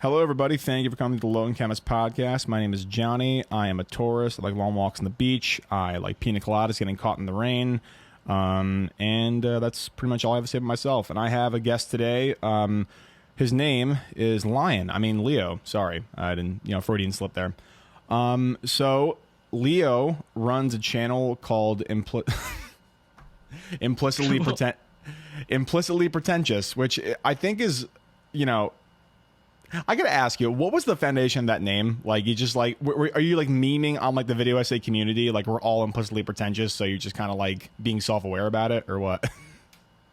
Hello, everybody. Thank you for coming to the Low Chemist podcast. My name is Johnny. I am a tourist. I like long walks on the beach. I like pina coladas, getting caught in the rain. And that's pretty much all I have to say about myself. And I have a guest today. His name is Leo. Sorry. I didn't, Freudian slip there. So Leo runs a channel called Implicitly Pretentious, which I think is, I gotta ask you, what was the foundation of that name? Like, you just like, are you like memeing on like the video essay community? Like, we're all implicitly pretentious, so you're just kind of like being self-aware about it, or what?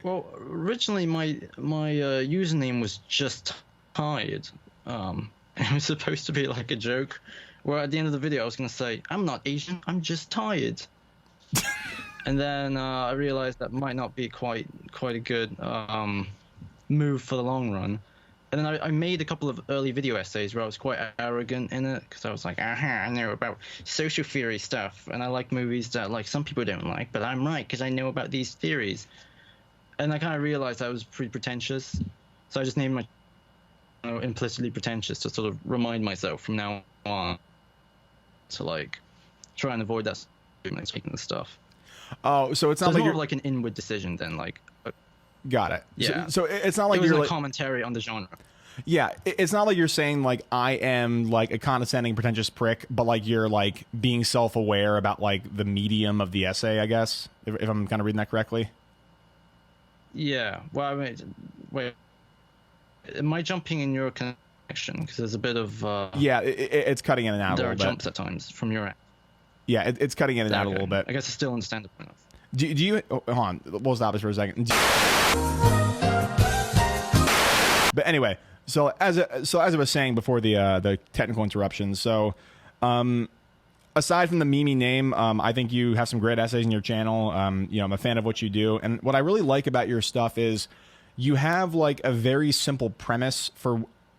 Well, originally my username was just tired. It was supposed to be like a joke, where at the end of the video I was gonna say, "I'm not Asian, I'm just tired." And then I realized that might not be quite a good move for the long run. And then I made a couple of early video essays where I was quite arrogant in it, because I was like, I know about social theory stuff, and I like movies that like some people don't like, but I'm right because I know about these theories. And I kind of realized I was pretty pretentious, so I just named my channel Implicitly Pretentious to sort of remind myself from now on to like try and avoid that taking the stuff. Oh, so it's not like more you're of like an inward decision than like. Got it. Yeah. So it's not like it was you're a like commentary on the genre. Yeah, it's not like you're saying like I am like a condescending, pretentious prick, but like you're like being self-aware about like the medium of the essay, I guess, if I'm kind of reading that correctly. Yeah. Well, I mean, wait. Am I jumping in your connection? Because there's a bit of yeah, it's cutting in and out a little bit. There are jumps at times from your end. Yeah, it's cutting in and out a little bit. I guess I still understand the point. Do you? Oh, hold on, we'll stop this for a second. But anyway, so as I was saying before the technical interruptions, so aside from the Mimi name, I think you have some great essays in your channel. I'm a fan of what you do, and what I really like about your stuff is you have like a very simple premise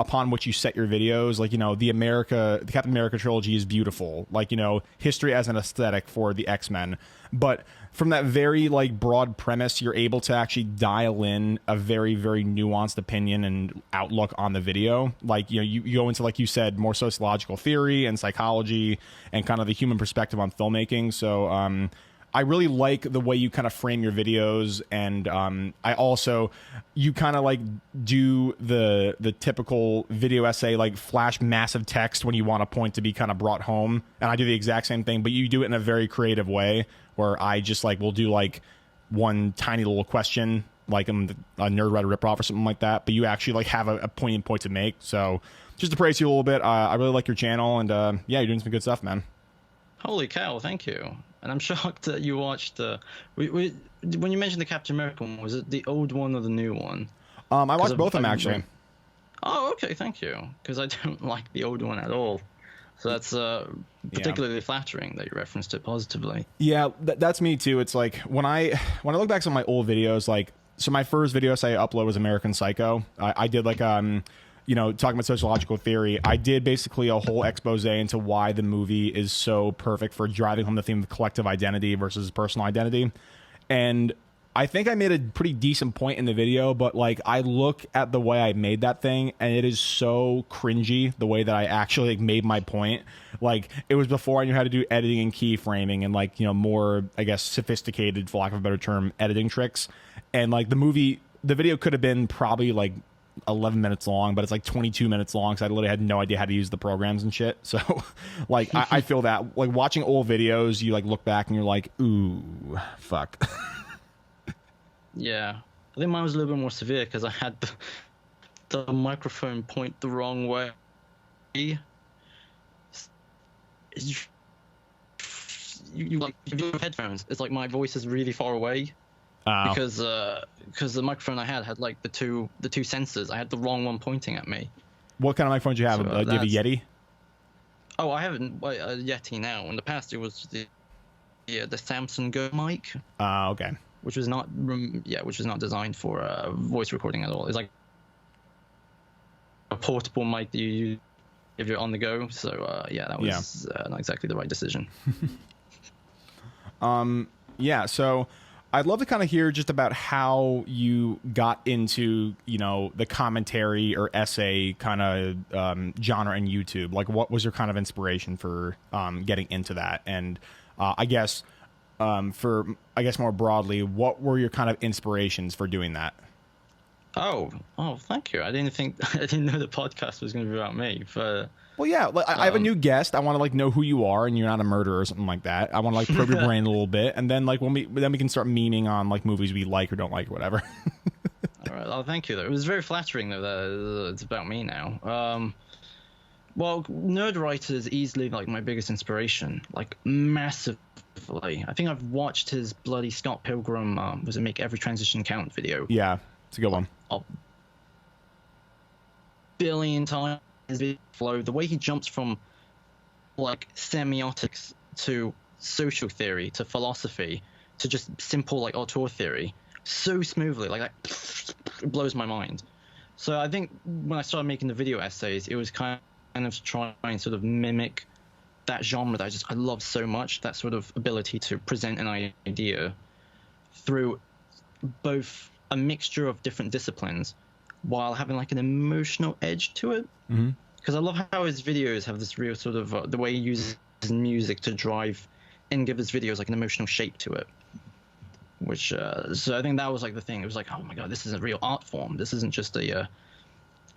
upon which you set your videos. Like, the Captain America trilogy is beautiful. Like, history as an aesthetic for the X-Men. But from that very like broad premise, you're able to actually dial in a very, very nuanced opinion and outlook on the video. Like, you go into, like you said, more sociological theory and psychology and kind of the human perspective on filmmaking. So, I really like the way you kind of frame your videos, and you kind of like do the typical video essay, like flash massive text when you want a point to be kind of brought home, and I do the exact same thing, but you do it in a very creative way, where I just like will do like one tiny little question, like I'm a nerd writer ripoff or something like that, but you actually like have a poignant point to make. So just to praise you a little bit, I really like your channel, and yeah, you're doing some good stuff, man. Holy cow, thank you. And I'm shocked that you watched when you mentioned the Captain America one, was it the old one or the new one? I watched both of them, actually. Oh, okay, thank you. Because I don't like the old one at all. So that's particularly flattering that you referenced it positively. Yeah, that's me too. It's like when I look back on my old videos, like, so my first video I upload was American Psycho. I did like talking about sociological theory, I did basically a whole expose into why the movie is so perfect for driving home the theme of collective identity versus personal identity. And I think I made a pretty decent point in the video, but like I look at the way I made that thing and it is so cringy the way that I actually like made my point. Like, it was before I knew how to do editing and keyframing and like, more, I guess, sophisticated, for lack of a better term, editing tricks. And like the video could have been probably like 11 minutes long, but it's like 22 minutes long, so I literally had no idea how to use the programs and shit. So like I feel that like watching old videos, you like look back and you're like, ooh, fuck. Yeah, I think mine was a little bit more severe because I had the microphone point the wrong way. You like, if you have headphones, it's like my voice is really far away. Because the microphone I had like the two sensors. I had the wrong one pointing at me. What kind of microphone do you have? Do you have a Yeti? Oh, I have a Yeti now. In the past, it was the Samsung Go mic. Okay. Which was not designed for voice recording at all. It's like a portable mic that you use if you're on the go. So that was not exactly the right decision. Yeah. So I'd love to kind of hear just about how you got into, the commentary or essay kind of genre in YouTube. Like, what was your kind of inspiration for getting into that? And I guess more broadly, what were your kind of inspirations for doing that? Oh, thank you. I didn't know the podcast was going to be about me. But well, yeah, like, I have a new guest. I want to like know who you are, and you're not a murderer or something like that. I want to like probe your brain a little bit, and then like we can start memeing on like movies we like or don't like or whatever. All right. Oh, thank you. Though it was very flattering though that it's about me now. Well, nerd writer is easily like my biggest inspiration, like massively. I think I've watched his bloody Scott Pilgrim was it Make Every Transition Count video. Yeah, it's a good one. A billion times flow. The way he jumps from like semiotics to social theory to philosophy to just simple like auteur theory so smoothly, like it blows my mind. So I think when I started making the video essays, it was kind of trying to sort of mimic that genre that I love so much, that sort of ability to present an idea through both a mixture of different disciplines while having like an emotional edge to it. Because I love how his videos have this real sort of the way he uses music to drive and give his videos like an emotional shape to it. Which so I think that was like the thing. It was like, oh my god, this is a real art form. This isn't just a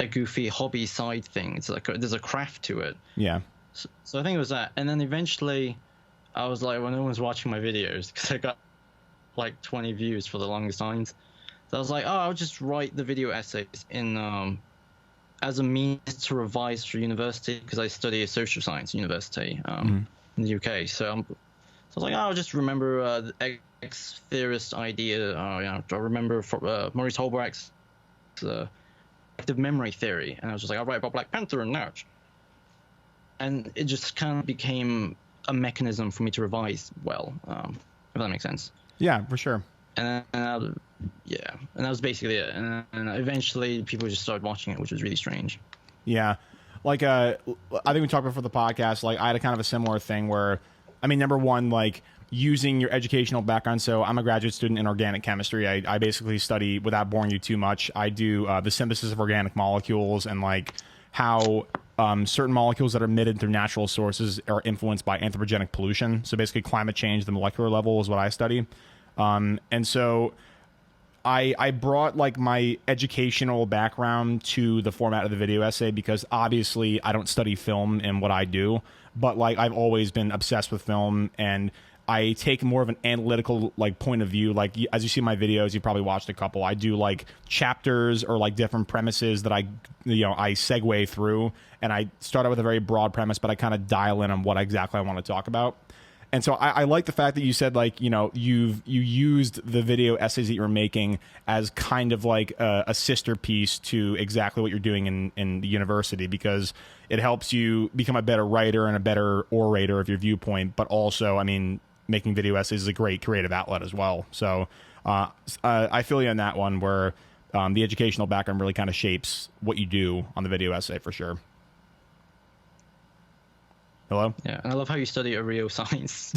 goofy hobby side thing. It's like there's a craft to it. Yeah. So I think it was that. And then eventually I was like, when no one's watching my videos, because I got like 20 views for the longest times. So I was like, I'll just write the video essays in as a means to revise for university, because I study a social science university in the UK. So I was like, I'll just remember the X theorist idea. I remember Maurice Holbrook's active memory theory. And I was just like, I'll write about Black Panther and Natch. And it just kind of became a mechanism for me to revise well, if that makes sense. Yeah, for sure. And that was basically it. And eventually people just started watching it, which was really strange. Yeah. Like, I think we talked before the podcast, like I had a kind of a similar thing where, I mean, number one, like using your educational background. So I'm a graduate student in organic chemistry. I basically study, without boring you too much, I do the synthesis of organic molecules and like how certain molecules that are emitted through natural sources are influenced by anthropogenic pollution. So basically climate change, the molecular level is what I study. And so I brought like my educational background to the format of the video essay because obviously I don't study film in what I do, but like I've always been obsessed with film, and I take more of an analytical like point of view. Like as you see in my videos, you probably watched a couple. I do like chapters or like different premises that I segue through, and I start out with a very broad premise, but I kind of dial in on what exactly I want to talk about. And so I like the fact that you said like, you used the video essays that you were making as kind of like a sister piece to exactly what you're doing in the university, because it helps you become a better writer and a better orator of your viewpoint. But also, I mean, making video essays is a great creative outlet as well. So I feel you on that one, where the educational background really kind of shapes what you do on the video essay for sure. Hello? Yeah, and I love how you study a real science.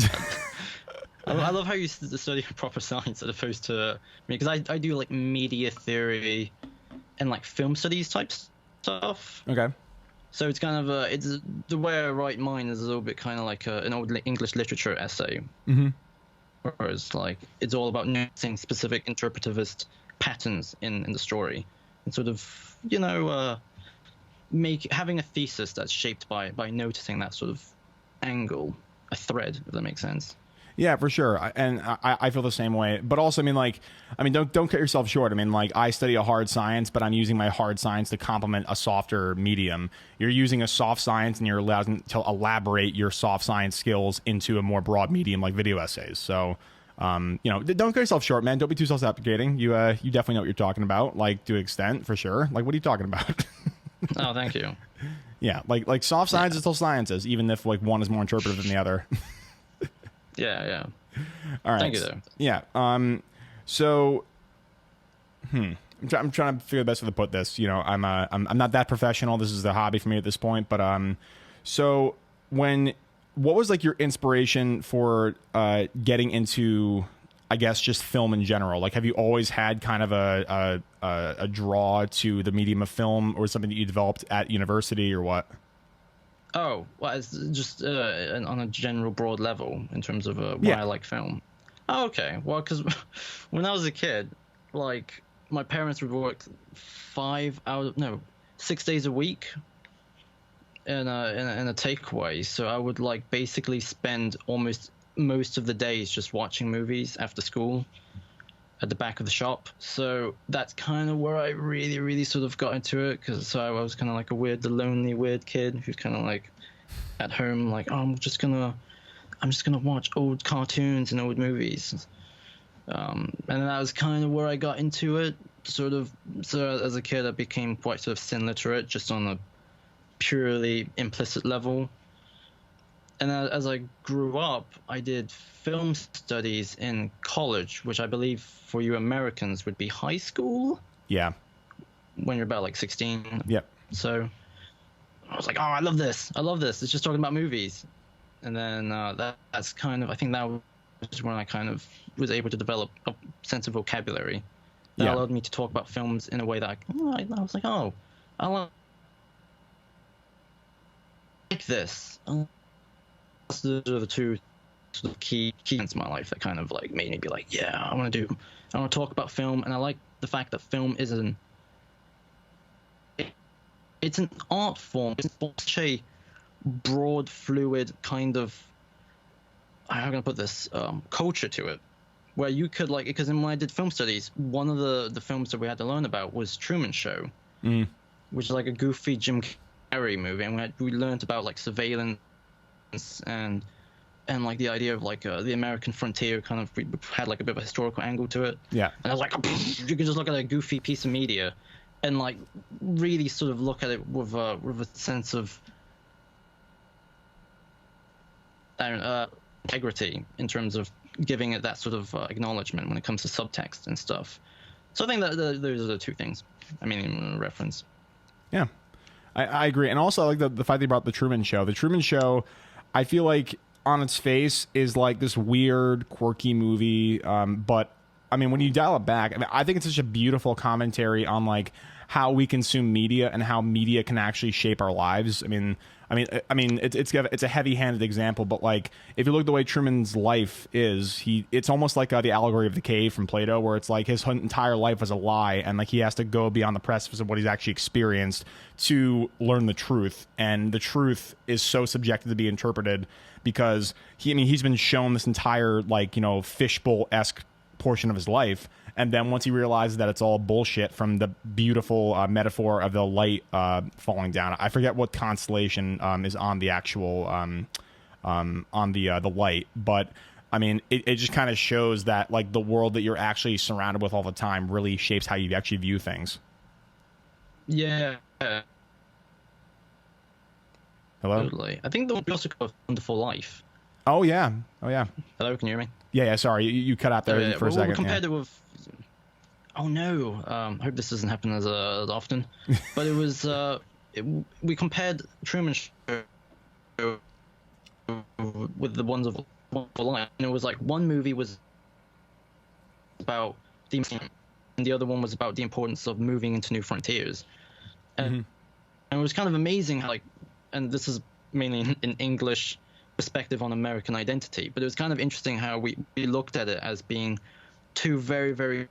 I love how you study proper science as opposed to me, because I do like media theory and like film studies type stuff. Okay. So it's kind of it's the way I write mine is a little bit kind of like an old English literature essay. Mm-hmm. Whereas like it's all about noticing specific interpretivist patterns in the story and sort of having a thesis that's shaped by noticing that sort of angle, a thread, if that makes sense. Yeah, for sure. And I feel the same way. But also, don't cut yourself short. I mean, like, I study a hard science, but I'm using my hard science to complement a softer medium. You're using a soft science, and you're allowed to elaborate your soft science skills into a more broad medium like video essays. So, don't cut yourself short, man. Don't be too self-deprecating. You definitely know what you're talking about, like, to an extent, for sure. Like, what are you talking about? Oh, thank you. Yeah, like soft science is still sciences, even if like one is more interpretive than the other. Yeah. All right. Thank you, though. Yeah. So, I'm trying to figure the best way to put this. I'm not that professional. This is the hobby for me at this point. But so what was like your inspiration for getting into, I guess just film in general? Like, have you always had kind of a draw to the medium of film, or something that you developed at university, or what? Oh, well, it's just on a general broad level in terms of why Yeah. I like film. Oh, okay. Well, because when I was a kid, like my parents would work 6 days a week in a takeaway. So I would like basically spend almost most of the days just watching movies after school at the back of the shop. So that's kind of where I really, really sort of got into it, because I was kind of like the lonely, weird kid who's kind of like at home, like, oh, I'm just gonna watch old cartoons and old movies. And that was kind of where I got into it. Sort of, so as a kid, I became quite sort of sin literate, just on a purely implicit level. And as I grew up, I did film studies in college, which I believe for you Americans would be high school. Yeah. When you're about like 16. Yep. So I was like, oh, I love this. It's just talking about movies. And then that's kind of, I think that was when I kind of was able to develop a sense of vocabulary that allowed me to talk about films in a way that I was like, oh, I like this. Those are the two sort of key events in my life that kind of like made me be like, yeah, I want to talk about film. And I like the fact that film is it's an art form. It's such a broad, fluid kind of, how can I put this, culture to it, where you could like, because when I did film studies, one of the films that we had to learn about was Truman Show, which is like a goofy Jim Carrey movie, and we learned about like surveillance and like the idea of like the American frontier. Kind of, we had like a bit of a historical angle to it. Yeah. And I was like, you could just look at a goofy piece of media and like really sort of look at it with a sense of integrity in terms of giving it that sort of acknowledgement when it comes to subtext and stuff. So I think that those are the two things. I mean, in reference. Yeah, I agree. And also, I like the fact that you brought the Truman Show. The Truman Show, I feel like on its face is like this weird, quirky movie. But I mean, when you dial it back, I think it's such a beautiful commentary on like how we consume media and how media can actually shape our lives. I mean, it's a heavy-handed example, but like if you look at the way Truman's life is, it's almost like the allegory of the cave from Plato, where it's like his entire life was a lie, and like he has to go beyond the precipice of what he's actually experienced to learn the truth, and the truth is so subjective to be interpreted because he's been shown this entire like fishbowl-esque portion of his life. And then once he realizes that it's all bullshit, from the beautiful metaphor of the light falling down, I forget what constellation is on the actual on the light, but I mean it just kind of shows that like the world that you're actually surrounded with all the time really shapes how you actually view things. Yeah. Hello? Totally. I think the one also called Wonderful Life. Oh yeah. Hello, can you hear me? Yeah. Sorry, you cut out there for a second. We compared it with. Oh no! I hope this doesn't happen as often. But it was we compared Truman Show with the ones of Wonderful Life, and it was like one movie was about the, and the other one was about the importance of moving into new frontiers. And it was kind of amazing how, like, and this is mainly in English perspective on American identity, but it was kind of interesting how we looked at it as being two very, very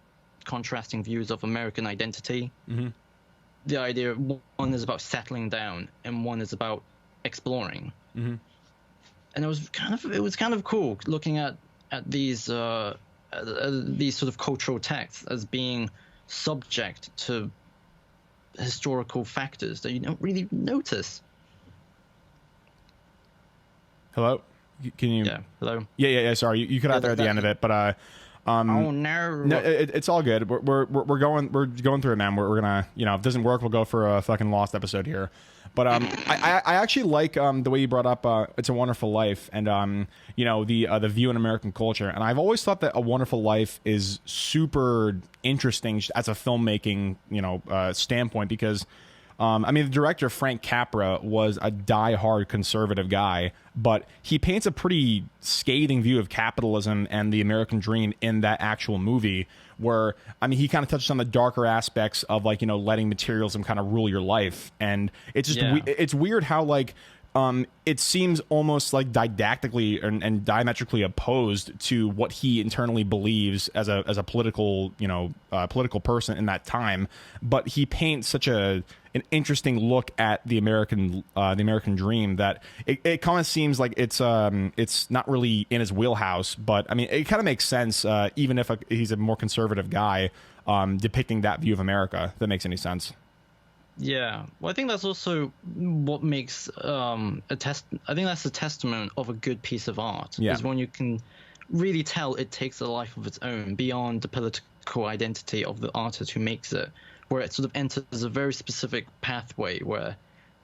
contrasting views of American identity. The idea, one is about settling down and one is about exploring. And it was kind of cool looking at these sort of cultural texts as being subject to historical factors that you don't really notice. Hello? Can you? Yeah. Hello. Yeah. Sorry, you cut out there at the end of it, but oh no! No, it's all good. We're going through it, man. We're gonna, if it doesn't work, we'll go for a fucking lost episode here. But I actually like the way you brought up It's a Wonderful Life, and the view in American culture. And I've always thought that A Wonderful Life is super interesting as a filmmaking standpoint, because I mean, the director, Frank Capra, was a diehard conservative guy, but he paints a pretty scathing view of capitalism and the American dream in that actual movie, where, I mean, he kind of touches on the darker aspects of, like, you know, letting materialism kind of rule your life. And it's just, it's weird how, like, it seems almost like didactically and diametrically opposed to what he internally believes as a political, you know, political person in that time. But he paints such an interesting look at the American dream that it kind of seems like it's not really in his wheelhouse. But I mean, it kind of makes sense, even if he's a more conservative guy, depicting that view of America. If that makes any sense. Yeah, well, I think that's also what makes I think that's a testament of a good piece of art. Yeah. Is when you can really tell it takes a life of its own beyond the political identity of the artist who makes it, where it sort of enters a very specific pathway where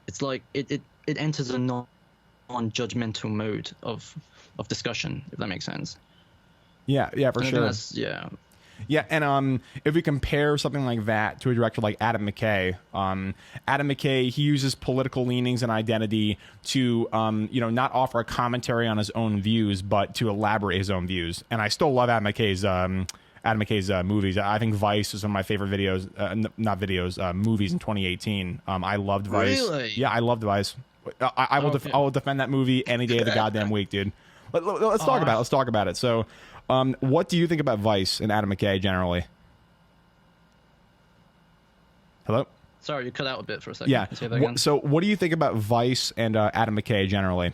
it's like it enters a non-judgmental mode of discussion, if that makes sense. Yeah, for sure. Yeah, and if we compare something like that to a director like Adam McKay, he uses political leanings and identity to, you know, not offer a commentary on his own views, but to elaborate his own views. And I still love Adam McKay's movies. I think Vice is one of my favorite movies in 2018. I loved Vice. Really? Yeah, I loved Vice. I will defend that movie any day of the goddamn week, dude. Let's talk about it. Let's talk about it. So, what do you think about Vice and Adam McKay generally? Hello? Sorry, you cut out a bit for a second. Yeah. Say that again? So, what do you think about Vice and Adam McKay generally?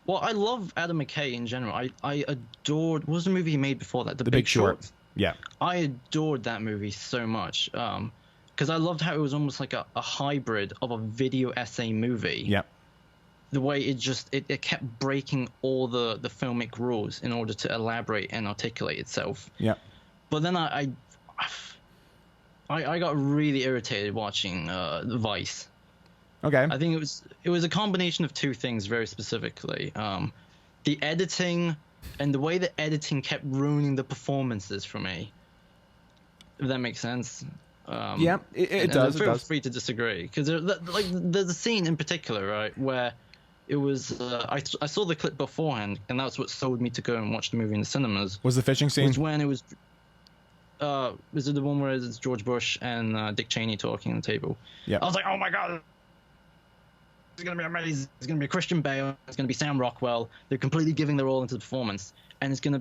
Well, I love Adam McKay in general. I adored... What was the movie he made before that? The Big Short. Yeah. I adored that movie so much. Because I loved how it was almost like a hybrid of a video essay movie. Yeah. The way it kept breaking all the filmic rules in order to elaborate and articulate itself. Yeah. But then I got really irritated watching Vice. Okay. I think it was a combination of two things very specifically. The editing and the way the editing kept ruining the performances for me. If that makes sense. Yeah, it does. Feel free to disagree, because there's a scene in particular, right, where it was I saw the clip beforehand, and that's what sold me to go and watch the movie in the cinemas. Was the fishing scene? Was when it was it the one where it's George Bush and Dick Cheney talking on the table? Yeah. I was like, oh my god, it's gonna be amazing. It's gonna be Christian Bale. It's gonna be Sam Rockwell. They're completely giving their all into the performance, and it's gonna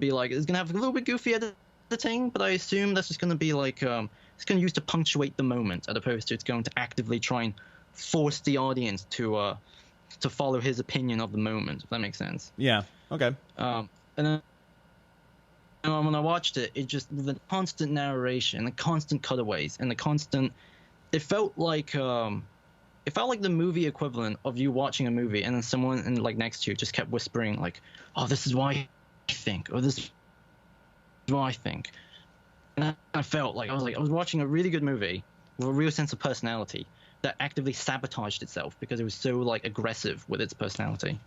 have a little bit goofy editing, but I assume that's just gonna be like it's gonna use to punctuate the moment, as opposed to it's going to actively try and force the audience to follow his opinion of the moment. If that makes sense. Yeah. Okay. And then when I watched it, the constant narration, the constant cutaways, and it felt like the movie equivalent of you watching a movie and then someone next to you just kept whispering like, "Oh, this is why I think," or "This is why I think." And I felt like I was watching a really good movie with a real sense of personality that actively sabotaged itself because it was so aggressive with its personality.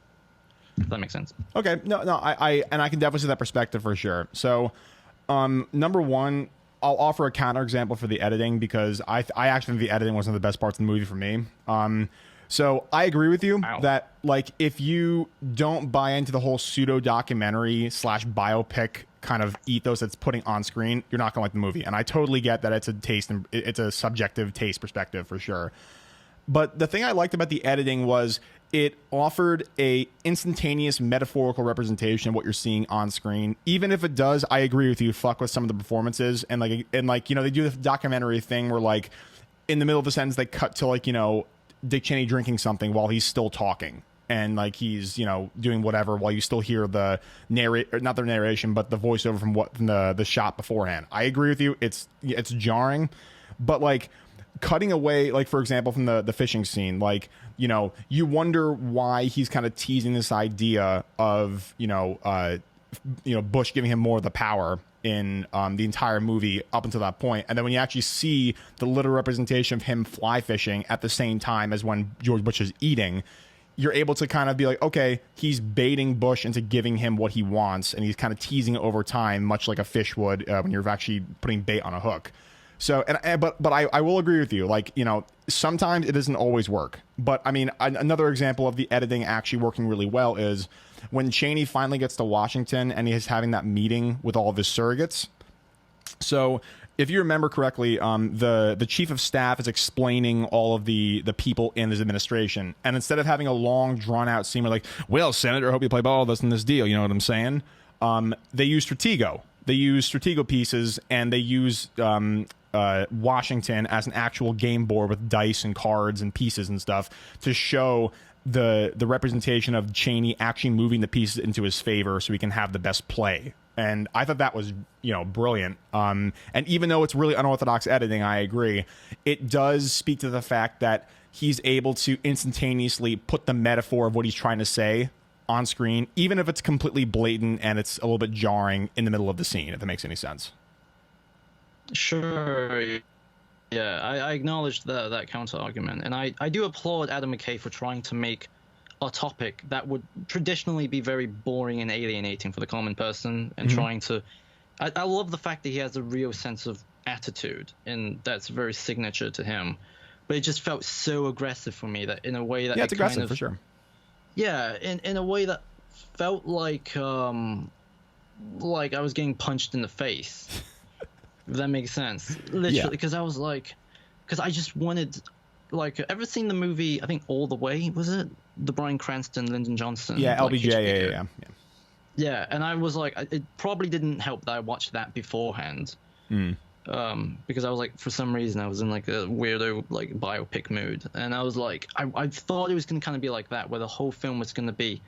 If that makes sense. Okay. No, I can definitely see that perspective for sure. So, number one, I'll offer a counterexample for the editing, because I actually think the editing was one of the best parts of the movie for me. So I agree with you that if you don't buy into the whole pseudo documentary / biopic kind of ethos that's putting on screen, you're not gonna like the movie. And I totally get that it's a taste and it's a subjective taste perspective for sure. But the thing I liked about the editing was it offered a instantaneous metaphorical representation of what you're seeing on screen. Even if it does, I agree with you, fuck with some of the performances. And they do the documentary thing where in the middle of the sentence they cut to Dick Cheney drinking something while he's still talking. And he's, doing whatever while you still hear the not the narration, but the voiceover from the shot beforehand. I agree with you. It's jarring, but cutting away, for example, from the fishing scene, you wonder why he's kind of teasing this idea of, Bush giving him more of the power in the entire movie up until that point. And then when you actually see the literal representation of him fly fishing at the same time as when George Bush is eating, you're able to kind of be like, okay, he's baiting Bush into giving him what he wants, and he's kind of teasing it over time, much like a fish would when you're actually putting bait on a hook. So, but I will agree with you. sometimes it doesn't always work. But I mean, another example of the editing actually working really well is when Cheney finally gets to Washington and he's having that meeting with all of his surrogates. So if you remember correctly, the chief of staff is explaining all of the people in his administration. And instead of having a long, drawn-out scene where like, well, Senator, I hope you play ball with us in this deal, you know what I'm saying? They use Stratego. They use Stratego pieces, and they use Washington as an actual game board with dice and cards and pieces and stuff to show the representation of Cheney actually moving the pieces into his favor so he can have the best play. And I thought that was, brilliant. And even though it's really unorthodox editing, I agree, it does speak to the fact that he's able to instantaneously put the metaphor of what he's trying to say on screen, even if it's completely blatant and it's a little bit jarring in the middle of the scene, if that makes any sense. Sure. Yeah, I acknowledge that counter argument, and I do applaud Adam McKay for trying to make a topic that would traditionally be very boring and alienating for the common person, and trying to. I love the fact that he has a real sense of attitude, and that's very signature to him. But it just felt so aggressive for me that in a way that it's aggressive for sure. Yeah, in a way that felt like I was getting punched in the face. If that makes sense. Literally, because I was like, because I just wanted, ever seen the movie, I think All the Way, was it? The Bryan Cranston, Lyndon Johnson. Yeah, LBJ, yeah. Yeah, and I was like, it probably didn't help that I watched that beforehand. Because I was like, for some reason, I was in like a weirdo, biopic mood. And I was like, I thought it was going to kind of be like that, where the whole film was going to be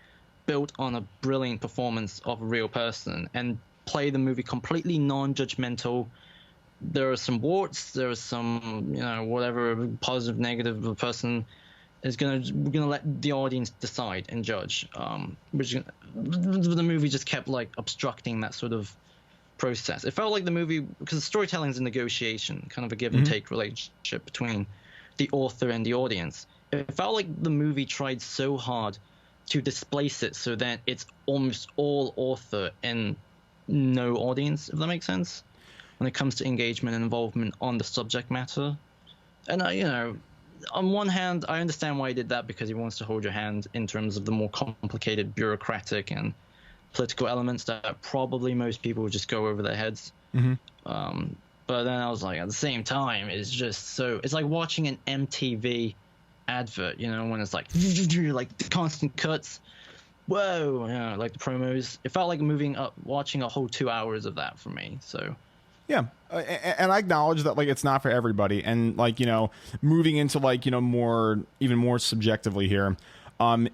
built on a brilliant performance of a real person and play the movie completely non-judgmental. There are some warts, there are some, whatever positive, negative a person is we're gonna let the audience decide and judge. Which the movie just kept obstructing that sort of process. It felt like the movie, because storytelling is a negotiation, kind of a give and take relationship between the author and the audience. It felt like the movie tried so hard to displace it so that it's almost all author and no audience, if that makes sense, when it comes to engagement and involvement on the subject matter. And on one hand, I understand why he did that, because he wants to hold your hand in terms of the more complicated bureaucratic and political elements that probably most people would just go over their heads. But then I was like, at the same time, it's just so, it's like watching an MTV advert, when it's like the constant cuts. Whoa, the promos. It felt like watching a whole 2 hours of that for me. So yeah, and I acknowledge that it's not for everybody, and moving into even more subjectively here,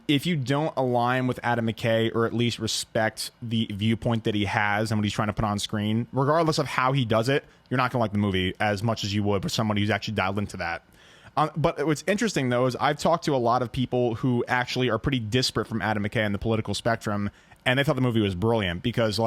if you don't align with Adam McKay, or at least respect the viewpoint that he has and what he's trying to put on screen, regardless of how he does it, you're not gonna like the movie as much as you would for somebody who's actually dialed into that. But what's interesting, though, is I've talked to a lot of people who actually are pretty disparate from Adam McKay on the political spectrum, and they thought the movie was brilliant because,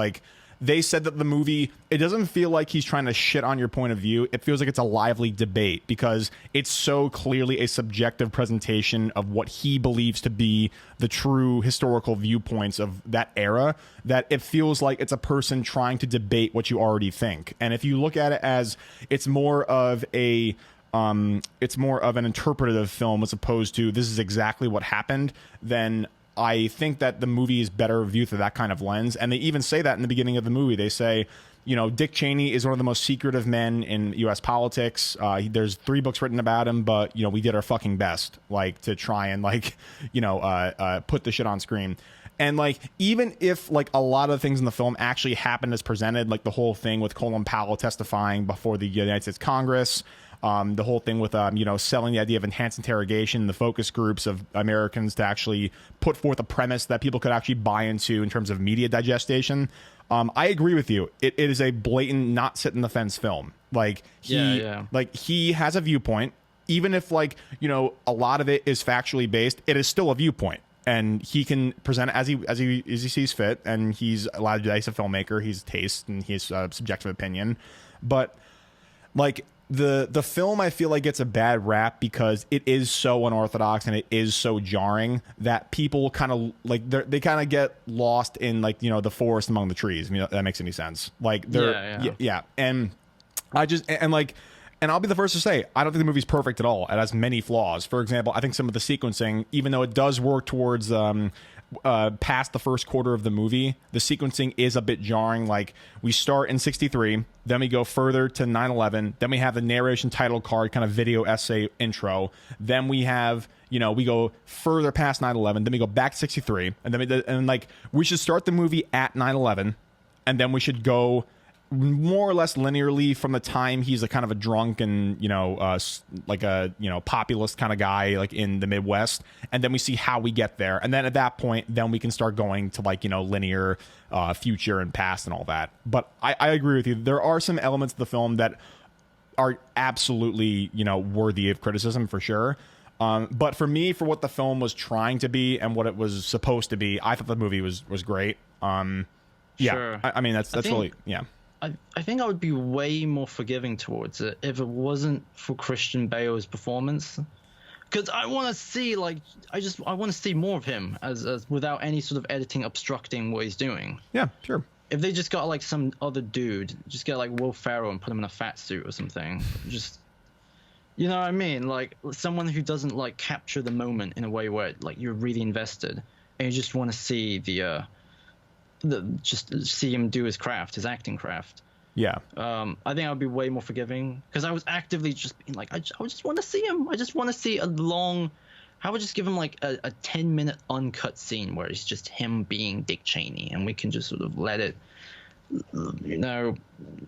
they said that the movie, it doesn't feel like he's trying to shit on your point of view. It feels like it's a lively debate because it's so clearly a subjective presentation of what he believes to be the true historical viewpoints of that era, that it feels like it's a person trying to debate what you already think. And if you look at it as it's more of an interpretative film as opposed to this is exactly what happened, then I think that the movie is better viewed through that kind of lens. And they even say that in the beginning of the movie. They say, Dick Cheney is one of the most secretive men in U.S. politics. There's 3 books written about him, but, we did our fucking best, to try and, put the shit on screen. And, even if, a lot of things in the film actually happened as presented, the whole thing with Colin Powell testifying before the United States Congress, the whole thing with, selling the idea of enhanced interrogation, the focus groups of Americans to actually put forth a premise that people could actually buy into in terms of media digestion. I agree with you. It is a blatant, not sit in the fence film. He has a viewpoint, even if a lot of it is factually based, it is still a viewpoint. And he can present it as he sees fit, and he's allowed to do that. He's a filmmaker. He's taste and he's subjective opinion. But the film, I feel like, gets a bad rap because it is so unorthodox and it is so jarring that people kind of they kind of get lost in the forest among the trees. If that makes any sense. And I just And I'll be the first to say, I don't think the movie's perfect at all. It has many flaws. For example, I think some of the sequencing, even though it does work towards past the first quarter of the movie, the sequencing is a bit jarring. Like, we start in 63, then we go further to 9/11, then we have the narration title card, kind of video essay intro. Then we have, we go further past 9/11, then we go back to 63, and then we should start the movie at 9/11, and then we should go more or less linearly from the time he's a kind of a drunk and populist kind of guy like in the Midwest, and then we see how we get there, and then at that point then we can start going to linear future and past and all that. But I agree with you, there are some elements of the film that are absolutely worthy of criticism for sure. But for me, for what the film was trying to be and what it was supposed to be, I thought the movie was great. Sure. I mean that's really I think I would be way more forgiving towards it if it wasn't for Christian Bale's performance, because I want to see I want to see more of him as without any sort of editing obstructing what he's doing. Yeah, sure. If they just got some other dude, just get Will Ferrell and put him in a fat suit or something, just you know what I mean, someone who doesn't capture the moment in a way where you're really invested and you just want to see just see him do his craft, his acting craft. Yeah. I think I'd be way more forgiving because I was actively just being I just want to see him. I just want to see a long. I would just give him a 10-minute uncut scene where it's just him being Dick Cheney, and we can just sort of let it.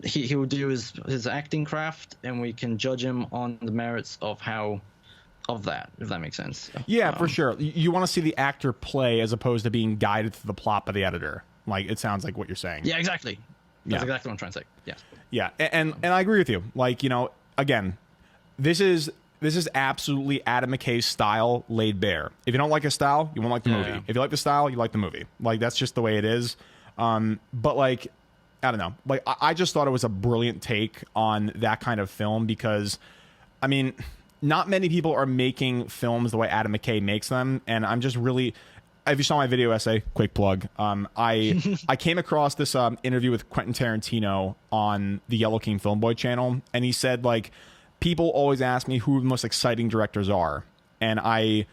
He will do his acting craft, and we can judge him on the merits of that, if that makes sense. Yeah, for sure. You want to see the actor play as opposed to being guided through the plot by the editor. It sounds like what you're saying. Yeah, exactly. That's exactly what I'm trying to say. Yeah. Yeah, and I agree with you. Again, this is absolutely Adam McKay's style laid bare. If you don't like his style, you won't like the movie. Yeah. If you like the style, you like the movie. That's just the way it is. But I don't know. I just thought it was a brilliant take on that kind of film because, I mean, not many people are making films the way Adam McKay makes them, and I'm just really. If you saw my video essay, quick plug, I came across this interview with Quentin Tarantino on the Yellow King Filmboy channel, and he said, people always ask me who the most exciting directors are, and I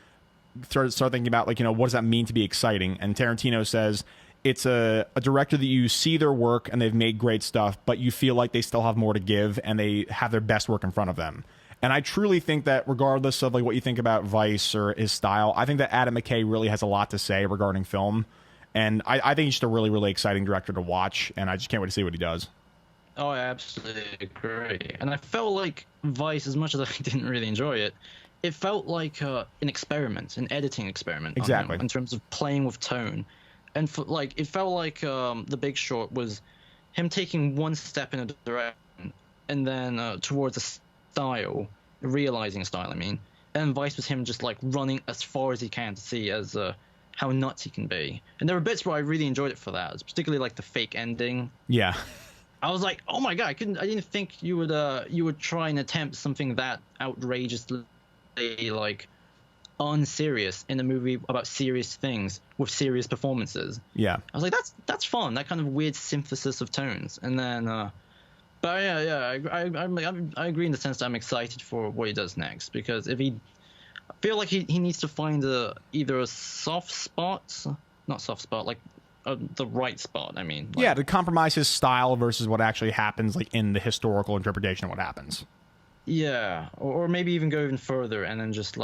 started thinking about, what does that mean to be exciting? And Tarantino says, it's a director that you see their work, and they've made great stuff, but you feel like they still have more to give, and they have their best work in front of them. And I truly think that regardless of what you think about Vice or his style, I think that Adam McKay really has a lot to say regarding film. And I think he's just a really, really exciting director to watch. And I just can't wait to see what he does. Oh, I absolutely agree. And I felt like Vice, as much as I didn't really enjoy it, it felt like an experiment, an editing experiment. Exactly. In terms of playing with tone. And it felt like The Big Short was him taking one step in a direction and then towards a style, realizing a style, and Vice was him just running as far as he can to see as how nuts he can be. And there were bits where I really enjoyed it for that. It's particularly the fake ending. Yeah, I was like, oh my god, I didn't think you would try and attempt something that outrageously unserious in a movie about serious things with serious performances. Yeah, I was like, that's fun, that kind of weird synthesis of tones. And then but I agree in the sense that I'm excited for what he does next, because I feel like he needs to find either a soft spot, not soft spot, the right spot. To compromise his style versus what actually happens, in the historical interpretation of what happens. Yeah, or maybe even go even further and then just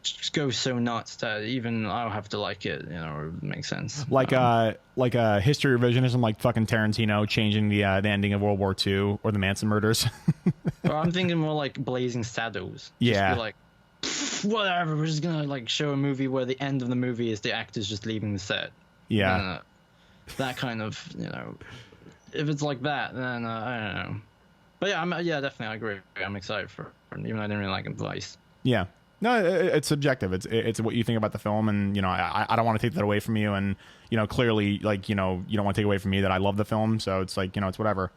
just go so nuts that even I'll have to like it, or it makes sense. Like a history revisionism, like fucking Tarantino changing the ending of World War II or the Manson murders. Or I'm thinking more like Blazing Saddles. Yeah. Just be whatever, we're just gonna show a movie where the end of the movie is the actors just leaving the set. Yeah. That kind of, if it's like that, then I don't know. But yeah, definitely I agree. I'm excited for it, even though I didn't really like Vice. Yeah. No, it's subjective. It's what you think about the film, and I don't want to take that away from you, and clearly you don't want to take away from me that I love the film, so it's it's whatever.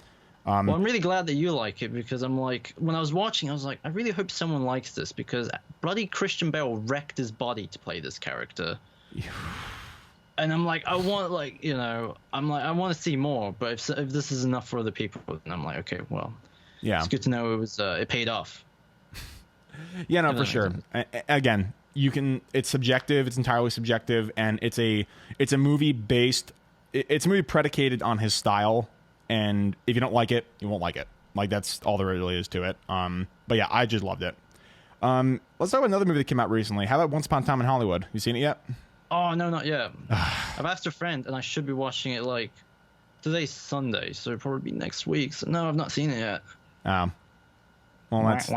Well, I'm really glad that you like it, because I'm when I was watching, I was like, I really hope someone likes this, because bloody Christian Bale wrecked his body to play this character. And I'm like, I want I want to see more, but if this is enough for other people, then I'm like, okay, well. Yeah. It's good to know it paid off. Yeah, no, for sure. Again, it's subjective. It's entirely subjective, and it's a movie based. It's a movie predicated on his style, and if you don't like it, you won't like it. Like, that's all there really is to it. But yeah, I just loved it. Let's talk about another movie that came out recently. How about Once Upon a Time in Hollywood? You seen it yet? Oh, no, not yet. I've asked a friend, and I should be watching it, like, today's Sunday, so it'll probably be next week. So, no, I've not seen it yet. Well, that's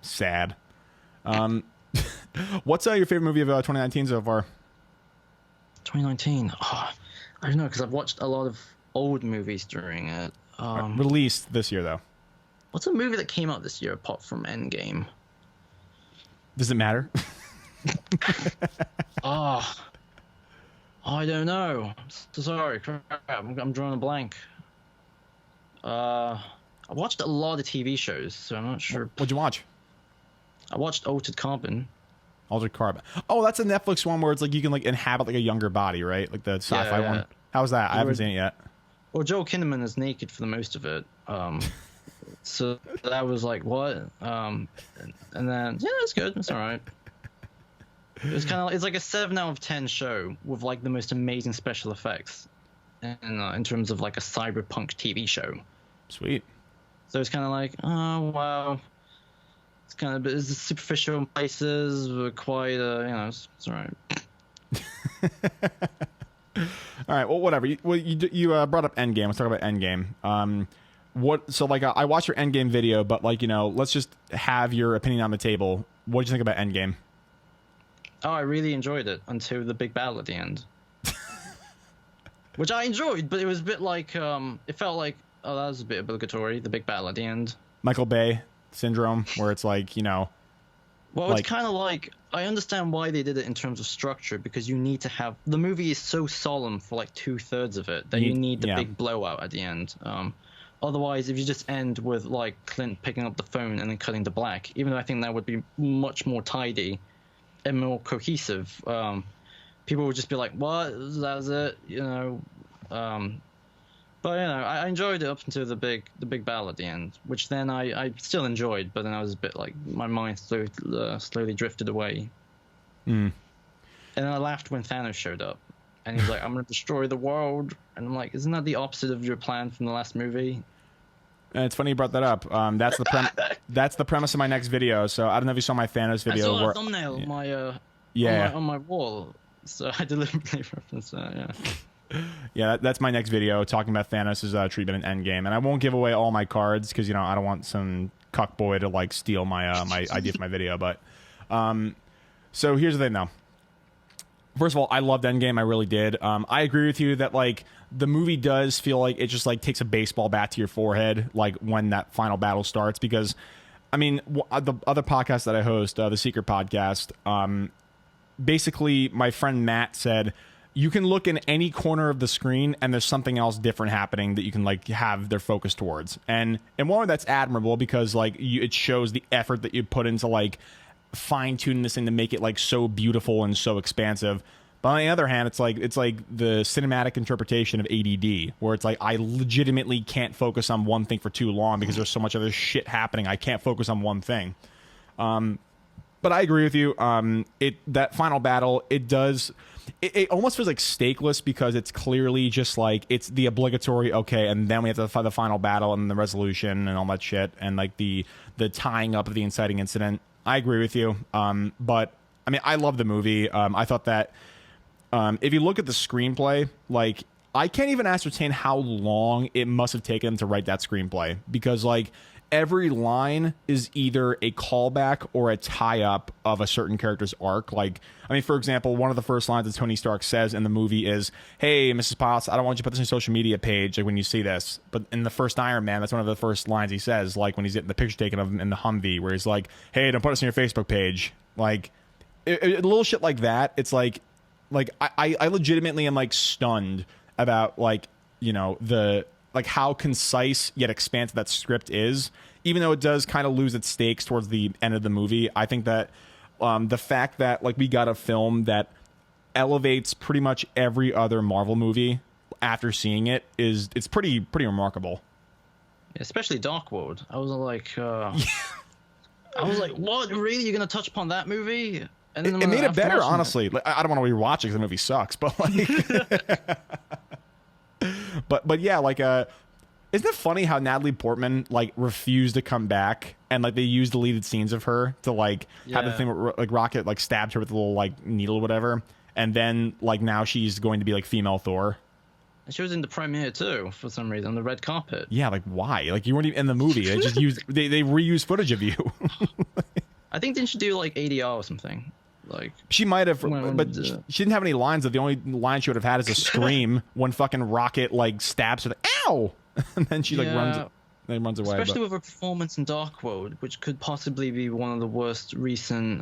sad. What's your favorite movie of 2019 so far? 2019? Oh, I don't know, because I've watched a lot of old movies during it. Released this year, though. What's a movie that came out this year apart from Endgame? Does it matter? I don't know. So sorry, crap. I'm drawing a blank. I watched a lot of TV shows, so I'm not sure. What'd you watch? I watched Altered Carbon. Altered Carbon. Oh, that's a Netflix one where it's like you can like inhabit like a younger body, right? Like the sci-fi one. How's that? I haven't seen it yet. Well, Joel Kinnaman is naked for the most of it. So that was like, what? And then, yeah, it's good. It's all right. It's kind of it's like a 7 out of 10 show with like the most amazing special effects, in terms of like a cyberpunk TV show. Sweet. So it's kind of like, oh wow, it's kind of it's superficial in places, but quite it's all right. All right. Well, whatever. You brought up Endgame. Let's talk about Endgame. So like I watched your Endgame video, but like let's just have your opinion on the table. What did you think about Endgame? Oh, I really enjoyed it until the big battle at the end. Which I enjoyed, but it was a bit like, it felt like, oh, that was a bit obligatory, the big battle at the end. Michael Bay syndrome, where it's like, Well, it's kind of like, I understand why they did it in terms of structure, because you need to have, the movie is so solemn for like 2/3 of it, that you need the big blowout at the end. Otherwise, if you just end with like Clint picking up the phone and then cutting to black, even though I think that would be much more tidy and more cohesive, people would just be like, what? That was it? But I enjoyed it up until the big battle at the end, which then I still enjoyed, but then I was a bit like, my mind slowly drifted away. And then I laughed when Thanos showed up, and he's like, I'm going to destroy the world. And I'm like, isn't that the opposite of your plan from the last movie? It's funny you brought that up. That's the premise of my next video. So I don't know if you saw my Thanos video. I saw a thumbnail on my wall, so I deliberately referenced that. Yeah, that's my next video, talking about Thanos' treatment in Endgame. And I won't give away all my cards because I don't want some cuckboy to like steal my my idea for my video. But so here's the thing, though. First of all, I loved Endgame. I really did. I agree with you that like the movie does feel like it just like takes a baseball bat to your forehead, like when that final battle starts. Because, I mean, the other podcast that I host, the Secret Podcast, basically my friend Matt said you can look in any corner of the screen and there's something else different happening that you can like have their focus towards. And one that's admirable because like it shows the effort that you put into like fine tuning this thing to make it like so beautiful and so expansive. But on the other hand, it's like the cinematic interpretation of ADD, where it's like I legitimately can't focus on one thing for too long because there's so much other shit happening. I can't focus on one thing. But I agree with you. That final battle, it almost feels like stakeless because it's clearly just like it's the obligatory okay, and then we have to fight the final battle and the resolution and all that shit, and like the tying up of the inciting incident. I agree with you. But I mean, I love the movie. I thought that if you look at the screenplay, like I can't even ascertain how long it must have taken to write that screenplay, because like every line is either a callback or a tie-up of a certain character's arc. Like, I mean, for example, one of the first lines that Tony Stark says in the movie is, "Hey, Mrs. Potts, I don't want you to put this on your social media page like when you see this." But in the first Iron Man, that's one of the first lines he says, like when he's getting the picture taken of him in the Humvee, where he's like, "Hey, don't put this on your Facebook page." Like, little shit like that. It's like I legitimately am like stunned about like, the like how concise yet expansive that script is, even though it does kind of lose its stakes towards the end of the movie. I think that the fact that like we got a film that elevates pretty much every other Marvel movie after seeing it's pretty remarkable. Especially Dark World. I was like, what? Really? You're gonna touch upon that movie? And then It made it after better, watching honestly. Like, I don't want to rewatch it because the movie sucks, but like, but yeah, like, isn't it funny how Natalie Portman like refused to come back and like they used deleted scenes of her to like have the Yeah. thing where like Rocket like stabbed her with a little like needle or whatever, and then like now she's going to be like female Thor. And she was in the premiere too, for some reason, on the red carpet. Yeah, like why? Like you weren't even in the movie. They just used they reused footage of you. I think didn't she do like ADR or something? Like She might have, When- but she didn't have any lines. The only line she would have had is a scream when fucking Rocket like stabs her. Like, ow! And then she like Yeah. runs away. especially But, with her performance in Dark World, which could possibly be one of the worst recent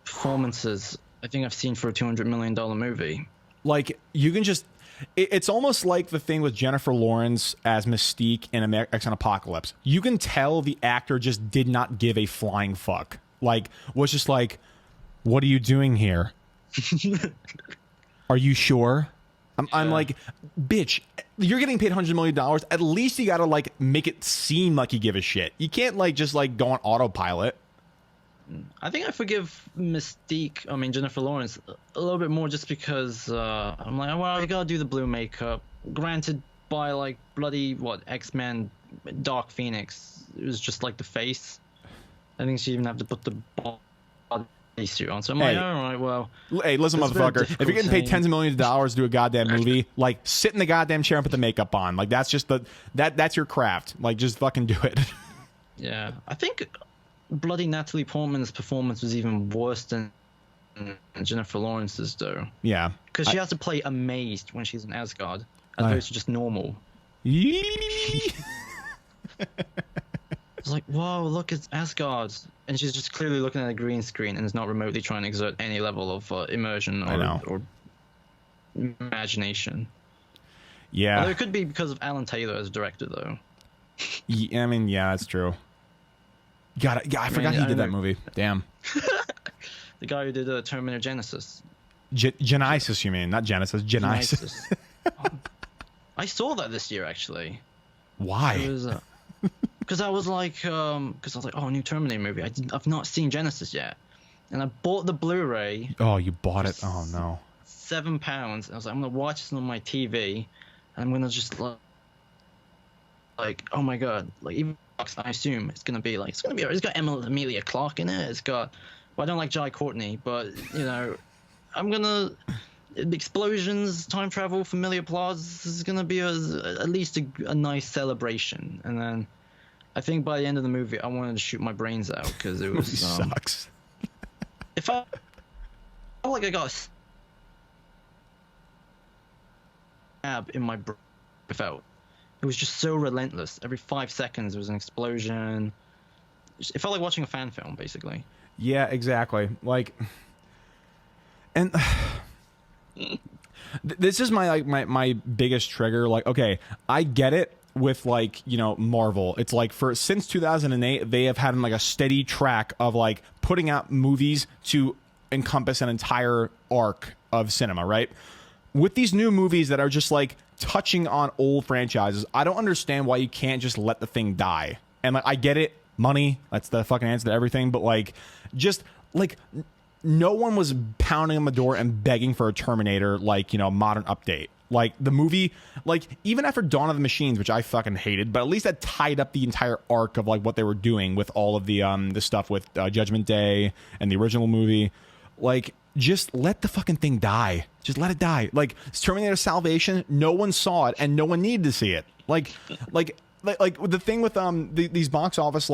performances I think I've seen for a $200 million movie. like you can just, it's almost like the thing with Jennifer Lawrence as Mystique in X-Men Apocalypse. You can tell the actor just did not give a flying fuck. Like was just like, what are you doing here? Are you sure? I'm like, bitch, you're getting paid $100 million. At least you gotta like make it seem like you give a shit. You can't like just like go on autopilot. I think I forgive Mystique, I mean Jennifer Lawrence, a little bit more just because I'm like, well, I gotta do the blue makeup. Granted, by like bloody X-Men Dark Phoenix, it was just like the face. I think she even have to put the body suit on. So I'm like, Hey. all right, well, Hey, listen, It's very motherfucker. If you're difficult getting paid saying. tens of millions of dollars to do a goddamn movie, like sit in the goddamn chair and put the makeup on. Like that's just that's your craft. Like just fucking do it. yeah, I think bloody Natalie Portman's performance was even worse than Jennifer Lawrence's though, Yeah. because she has to play amazed when she's in Asgard, as opposed to just normal. It's like, whoa, look, it's Asgard. And she's just clearly looking at a green screen and is not remotely trying to exert any level of immersion I know. or imagination. Although Yeah. it could be because of Alan Taylor as director, though. I mean, yeah, that's true. Yeah, I forgot he I did that know. movie. Damn. The guy who did Terminator Genesis. Genesis, you mean? Not Genesis. Genesis. I saw that this year, actually. Why? It was because I was like, oh, new Terminator movie. I've not seen Genesis yet, and I bought the Blu-ray. Oh, you bought it. Oh no. £7. I was like, I'm gonna watch this on my TV, and I'm gonna just like, oh my god, like even I assume it's gonna be it's got Emilia Clarke in it. It's got, well, I don't like Jai Courtney, but you know, I'm gonna. Explosions, time travel, familiar plots. This is gonna be at least a nice celebration. And then I think by the end of the movie, I wanted to shoot my brains out because it was Movie sucks. if I felt like I got a stab in my brain, it felt it was just so relentless. Every 5 seconds there was an explosion. It felt like watching a fan film, basically. Yeah, exactly. Like, and this is my biggest trigger. Like, okay, I get it with like, you know, Marvel. It's like since 2008, they have had like a steady track of like putting out movies to encompass an entire arc of cinema, right? With these new movies that are just like touching on old franchises, I don't understand why you can't just let the thing die. And like, I get it, money, that's the fucking answer to everything, but like, just like, no one was pounding on the door and begging for a Terminator, like, you know, modern update. Like the movie, like even after Dawn of the Machines, which I fucking hated, but at least that tied up the entire arc of like what they were doing with all of the stuff with Judgment Day and the original movie. Like, just let the fucking thing die. Just let it die. Like Terminator Salvation, no one saw it and no one needed to see it. Like the thing with these box office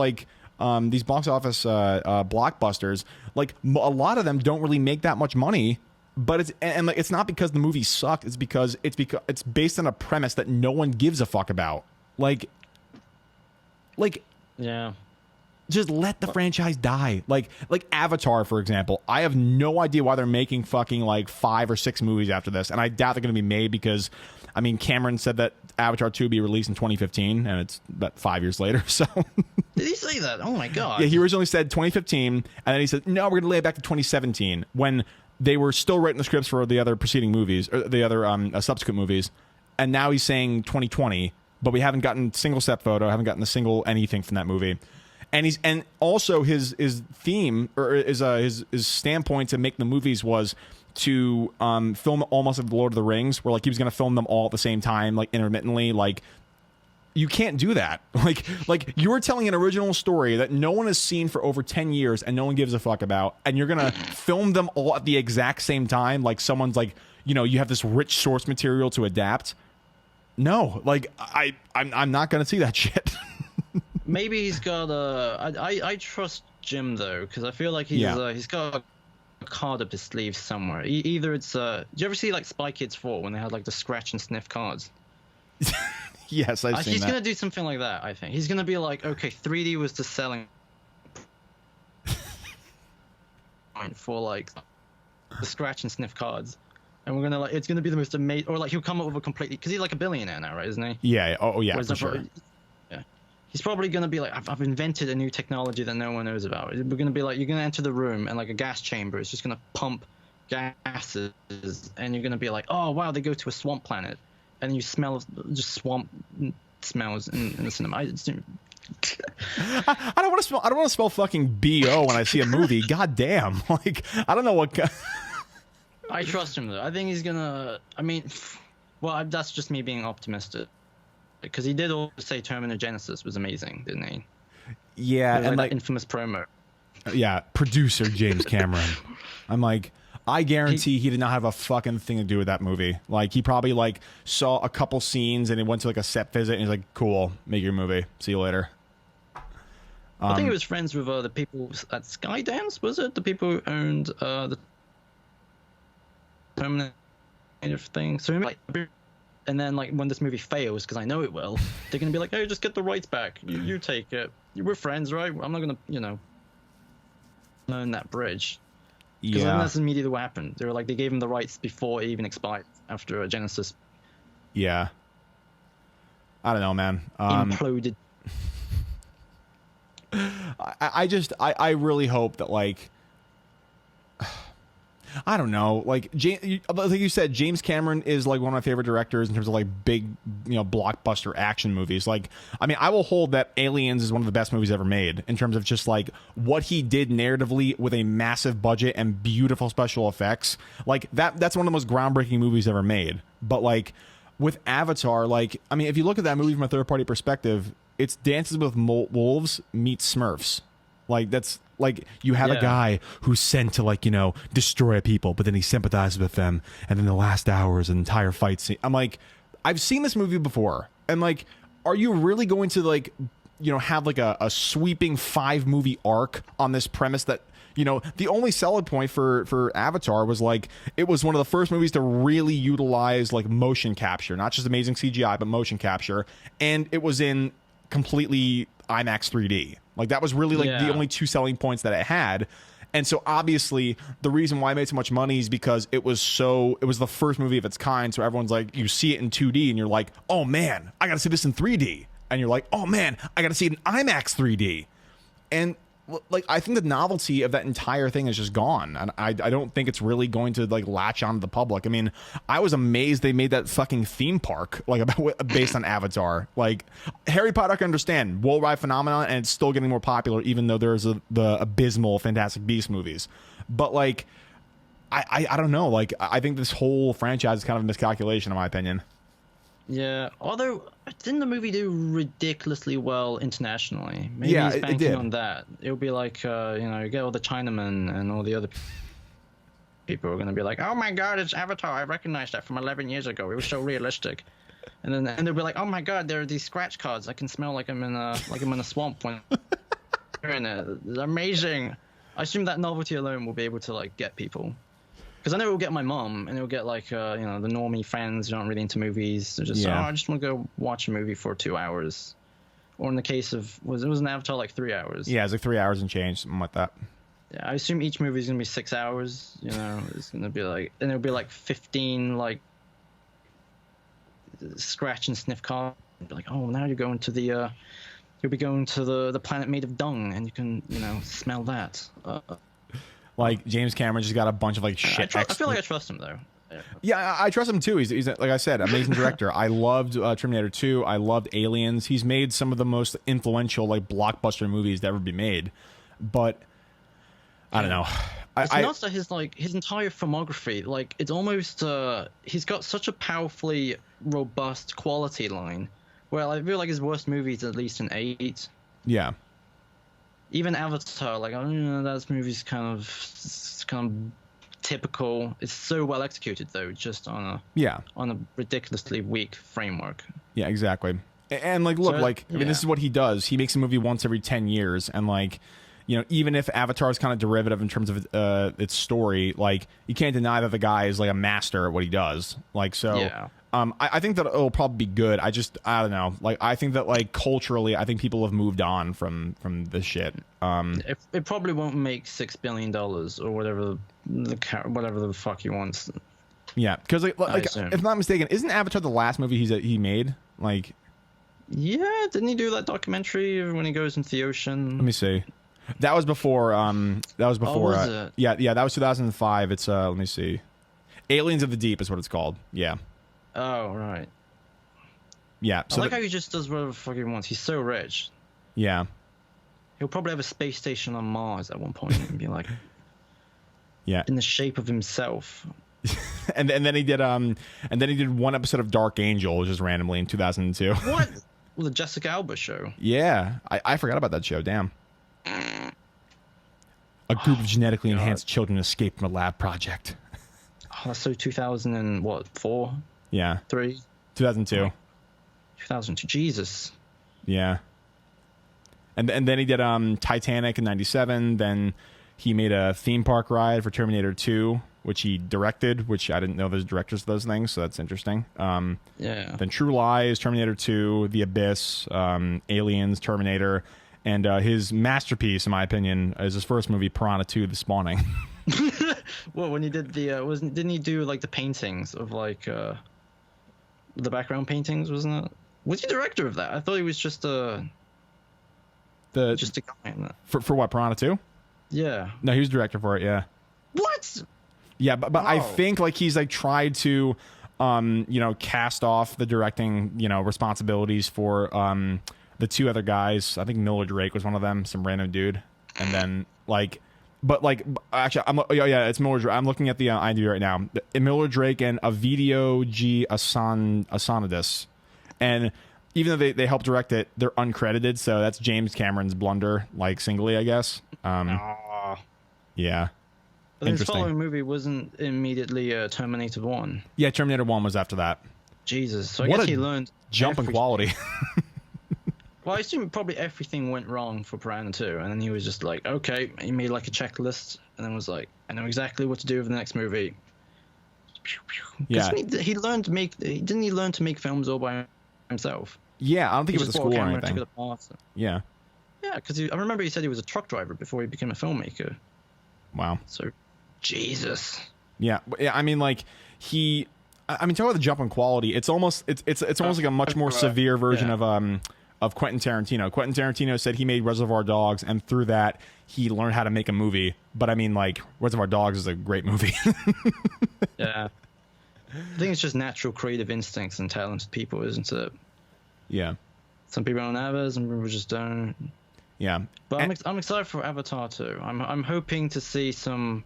blockbusters, like a lot of them don't really make that much money, but it's not because the movie sucked. It's because it's based on a premise that no one gives a fuck about. Like Yeah. just let the franchise die. Like Avatar, for example. I have no idea why they're making fucking like 5 or 6 movies after this, and I doubt they're going to be made because, I mean, Cameron said that Avatar 2 would be released in 2015, and it's about 5 years later. So Did he say that? Oh my god. yeah, he originally said 2015, and then he said, no, we're going to lay it back to 2017, when they were still writing the scripts for the other preceding movies, or the other subsequent movies, and now he's saying 2020, but we haven't gotten single set photo, haven't gotten a single anything from that movie. And also his theme or his standpoint to make the movies was to film almost like the Lord of the Rings, where like he was going to film them all at the same time, like intermittently. Like you can't do that. Like you're telling an original story that no one has seen for over 10 years and no one gives a fuck about, and you're going to film them all at the exact same time. Like someone's like, you know, you have this rich source material to adapt. No, like I'm not going to see that shit. Maybe he's got I trust Jim though, because I feel like he's got a card up his sleeve somewhere. Either it's do you ever see like Spy Kids 4 when they had like the scratch and sniff cards? Yes, I've seen he's that. gonna do something like that. I think he's gonna be like, okay, 3D was the selling point for like the scratch and sniff cards, and we're gonna like it's gonna be the most amazing. Or like he'll come up with a completely, because he's like a billionaire now, right? Isn't he? Yeah. Oh yeah, for sure. He's probably going to be like, I've invented a new technology that no one knows about. We're going to be like, you're going to enter the room and like a gas chamber is just going to pump gases, and you're going to be like, oh wow, they go to a swamp planet, and you smell just swamp smells in the cinema. I don't want to smell fucking BO when I see a movie. God damn. Like I don't know what. I trust him though. I think he's gonna. I mean, well, that's just me being optimistic. Because he did also say Terminator Genesis was amazing, didn't he? Yeah, and like infamous promo. Yeah, producer James Cameron. I'm like, I guarantee he did not have a fucking thing to do with that movie. Like, he probably like saw a couple scenes and he went to like a set visit and he's like, "Cool, make your movie. See you later." I think he was friends with the people at Skydance. Was it the people who owned the Terminator thing? So like. And then, like, when this movie fails, because I know it will, they're going to be like, hey, just get the rights back. You take it. We're friends, right? I'm not going to, burn that bridge. Because then that's immediately what happened. They were like, they gave him the rights before it even expired, after Genesis. Yeah. I don't know, man. Imploded. I really hope that, like... I don't know, like you said, James Cameron is like one of my favorite directors in terms of like big, blockbuster action movies. Like, I mean, I will hold that Aliens is one of the best movies ever made in terms of just like what he did narratively with a massive budget and beautiful special effects. Like that's one of the most groundbreaking movies ever made. But like with Avatar, like, I mean, if you look at that movie from a third party perspective, it's Dances with Wolves meets Smurfs. Like that's like you have a guy who's sent to like, destroy people, but then he sympathizes with them, and then the last hour is an entire fight scene. I'm like, I've seen this movie before, and like, are you really going to like, have like a sweeping 5-movie arc on this premise that, the only selling point for Avatar was like, it was one of the first movies to really utilize like motion capture, not just amazing CGI, but motion capture, and it was in completely IMAX 3D. Like that was really like the only two selling points that it had. And so obviously the reason why I made so much money is because it was the first movie of its kind. So everyone's like, you see it in 2D and you're like, oh man, I got to see this in 3D. And you're like, oh man, I got to see it in IMAX 3D. And like, I think the novelty of that entire thing is just gone. And I don't think it's really going to like latch on to the public. I mean, I was amazed they made that fucking theme park like based on Avatar. Like Harry Potter, I can understand worldwide phenomenon, and it's still getting more popular, even though there's the abysmal Fantastic Beasts movies. But like, I don't know. Like, I think this whole franchise is kind of a miscalculation, in my opinion. Yeah, although didn't the movie do ridiculously well internationally? Maybe he's banking on that. It'll be like, you get all the Chinamen and all the other people are going to be like, oh my god, it's Avatar. I recognized that from 11 years ago. It was so realistic. And they'll be like, oh my god, there are these scratch cards. I can smell like I'm in a swamp when you're in it. It's amazing. I assume that novelty alone will be able to like get people. Because I know it will get my mom, and it will get like, the normie friends who aren't really into movies. They're just, I just want to go watch a movie for 2 hours. Or in the case of, it was an Avatar like 3 hours. Yeah, it was like 3 hours and change, something like that. Yeah, I assume each movie is going to be 6 hours. It's going to be like, and it'll be like 15 like scratch and sniff cards. Be like, oh, now you're going to the, you'll be going to the planet made of dung, and you can, smell that. Like James Cameron just got a bunch of like shit. I feel like I trust him though. Yeah, I trust him too. He's like I said, amazing director. I loved Terminator 2. I loved Aliens. He's made some of the most influential like blockbuster movies to ever be made. But I don't know. It's nuts that his entire filmography, like it's almost he's got such a powerfully robust quality line. Where I feel like his worst movie is at least an 8. Yeah. Even Avatar, like I don't know, that movie's kind of typical. It's so well executed though, just on a ridiculously weak framework. Yeah, exactly. And like, look, I mean, this is what he does. He makes a movie once every 10 years, and like, you know, even if Avatar is kind of derivative in terms of its story, like you can't deny that the guy is like a master at what he does. Like, so. Yeah. I think that it'll probably be good. I don't know. Like, I think that like culturally, I think people have moved on from this shit. It probably won't make $6 billion or whatever the fuck he wants. Yeah, because like if I'm not mistaken, isn't Avatar the last movie he made? Like, yeah, didn't he do that documentary when he goes into the ocean? Let me see. That was before. That was before. Was it? Yeah. That was 2005. It's let me see. Aliens of the Deep is what it's called. Yeah. Oh, right. Yeah. So I like how he just does whatever the fuck he wants. He's so rich. Yeah. He'll probably have a space station on Mars at one point and be like, yeah, in the shape of himself. and then he did one episode of Dark Angel just randomly in 2002. What? Well, the Jessica Alba show. Yeah, I forgot about that show. Damn. A group of genetically enhanced children escaped from a lab project. Oh, that's so 2004. Yeah. 3? 2002. 2002. Jesus. Yeah. And then he did Titanic in 97. Then he made a theme park ride for Terminator 2, which he directed, which I didn't know there's directors of those things, so that's interesting. Yeah. Then True Lies, Terminator 2, The Abyss, Aliens, Terminator, and his masterpiece, in my opinion, is his first movie, Piranha 2: The Spawning. Well, when he did the didn't he do like the paintings of like the background paintings, wasn't it? Was he director of that? I thought he was just a guy in that. For what, Piranha 2? Yeah. No, he was director for it, yeah. What? Yeah, but I think like he's like tried to cast off the directing, responsibilities for the two other guys. I think Miller Drake was one of them, some random dude. And then actually, it's Miller Drake. I'm looking at the IMDb right now. Miller Drake and Ovidio G. Asanidas. And even though they helped direct it, they're uncredited. So that's James Cameron's blunder, like singly, I guess. Yeah. But his following movie wasn't immediately Terminator 1. Yeah, Terminator 1 was after that. Jesus. So I guess he learned jump in quality. Well, I assume probably everything went wrong for Piranha 2, and then he was just like, okay, he made like a checklist, and then was like, I know exactly what to do for the next movie. Yeah. He learned to make. Didn't he learn to make films all by himself? Yeah, I don't think it was a school or anything. Yeah. Yeah, because I remember he said he was a truck driver before he became a filmmaker. Wow. So, Jesus. Yeah, I mean, like talk about the jump in quality. It's almost like a much more severe version of Quentin Tarantino. Quentin Tarantino said he made Reservoir Dogs, and through that, he learned how to make a movie. But I mean, like, Reservoir Dogs is a great movie. Yeah. I think it's just natural creative instincts and talented people, isn't it? Yeah. Some people don't have it, some people just don't. Yeah. But I'm excited for Avatar too. I'm hoping to see some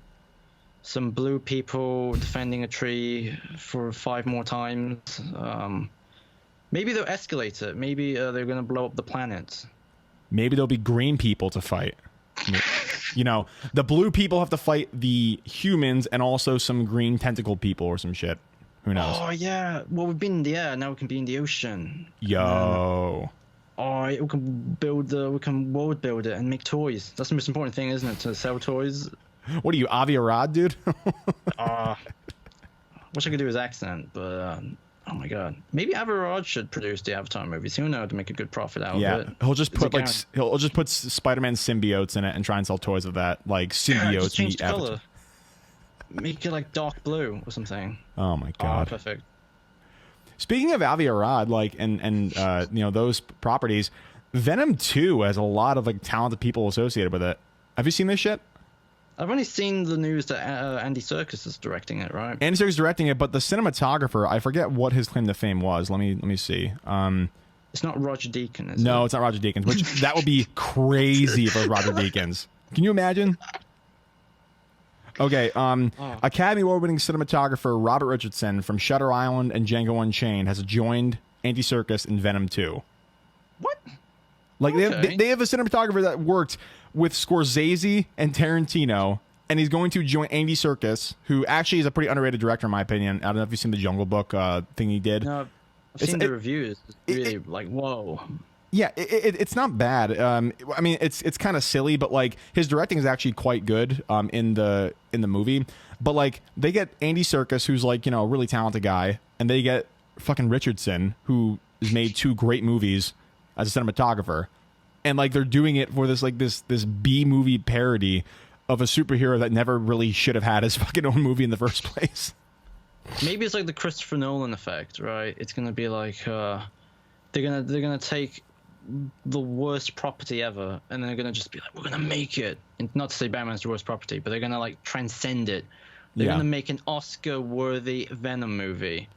blue people defending a tree for 5 more times. Maybe they'll escalate it. Maybe they're going to blow up the planet. Maybe there'll be green people to fight. The blue people have to fight the humans and also some green tentacle people or some shit. Who knows? Oh, yeah. Well, we've been in the air. Now we can be in the ocean. Yo. We can world build it and make toys. That's the most important thing, isn't it? To sell toys. What are you, Avi Arad, dude? Wish I could do his accent, but oh my god. Maybe Avi Arad should produce the Avatar movies. He'll know how to make a good profit out of it. He'll just put Spider-Man symbiotes in it and try and sell toys of that, like symbiotes. Just change the color. Make it like dark blue or something. Oh my god. Perfect. Speaking of Avi Arad, like and those properties, Venom 2 has a lot of like talented people associated with it. Have you seen this shit? I've only seen the news that Andy Serkis is directing it, right? Andy Serkis is directing it, but the cinematographer, I forget what his claim to fame was. Let me see. It's not Roger Deakins, is it? No, it's not Roger Deakins, which that would be crazy if it was Roger Deakins. Can you imagine? Okay, Academy Award-winning cinematographer Robert Richardson from Shutter Island and Django Unchained has joined Andy Serkis in Venom 2. What? Like Okay. they have a cinematographer that worked with Scorsese and Tarantino, and he's going to join Andy Serkis, who actually is a pretty underrated director in my opinion. I don't know if you've seen the Jungle Book thing he did. No, I've seen the reviews. It's really like, whoa. Yeah, it's not bad. I mean, it's kind of silly, but like his directing is actually quite good in the movie. But like they get Andy Serkis, who's like, you know, a really talented guy, and they get fucking Richardson, who has made 2 great movies as a cinematographer, and like they're doing it for this B movie parody of a superhero that never really should have had his fucking own movie in the first place. Maybe it's like the Christopher Nolan effect, right? It's gonna be like they're gonna take the worst property ever, and they're gonna just be like, we're gonna make it. And not to say Batman's the worst property, but they're gonna like transcend it. They're gonna make an Oscar-worthy Venom movie.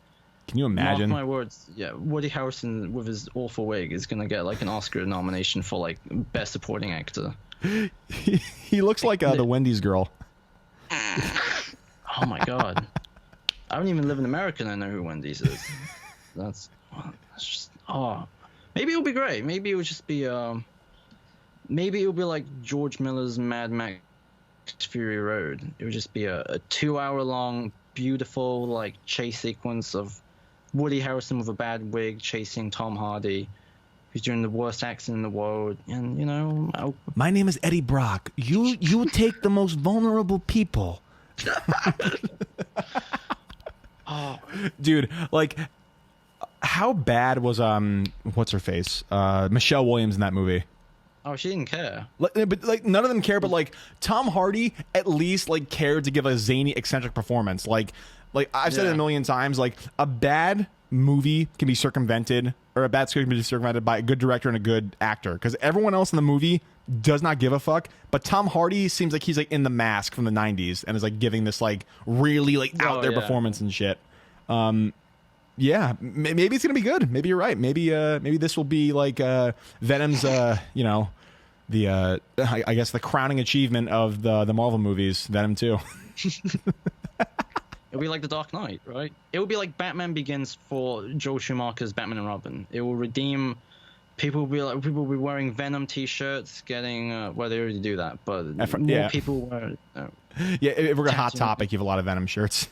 Can you imagine? Mark my words. Yeah, Woody Harrelson with his awful wig is gonna get like an Oscar nomination for like best supporting actor. He looks like the Wendy's girl. Oh my god. I don't even live in America and I know who Wendy's is. That's just maybe it'll be great. Maybe it'll just be maybe it'll be like George Miller's Mad Max Fury Road. It would just be a 2-hour long beautiful like chase sequence of Woody Harrelson with a bad wig chasing Tom Hardy, who's doing the worst accent in the world. And you know, my name is Eddie Brock. You take the most vulnerable people. Dude, like, how bad was what's her face, Michelle Williams in that movie? Oh, she didn't care. But like none of them care. But like Tom Hardy at least like cared to give a zany, eccentric performance. Like I've said it a million times. Like a bad movie can be circumvented, or a bad script can be circumvented by a good director and a good actor. Because everyone else in the movie does not give a fuck. But Tom Hardy seems like he's like in The Mask from the '90s and is like giving this like really like out there performance and shit. Yeah, maybe it's gonna be good. Maybe you're right. Maybe this will be like Venom's you know, the I guess the crowning achievement of the Marvel movies, Venom 2. It'll be like The Dark Knight, right? It will be like Batman Begins for Joel Schumacher's Batman and Robin. It will redeem. People will be wearing Venom T-shirts, getting well, they already do that, but more people wear. Yeah, if we're gonna Hot Topic, you have a lot of Venom shirts.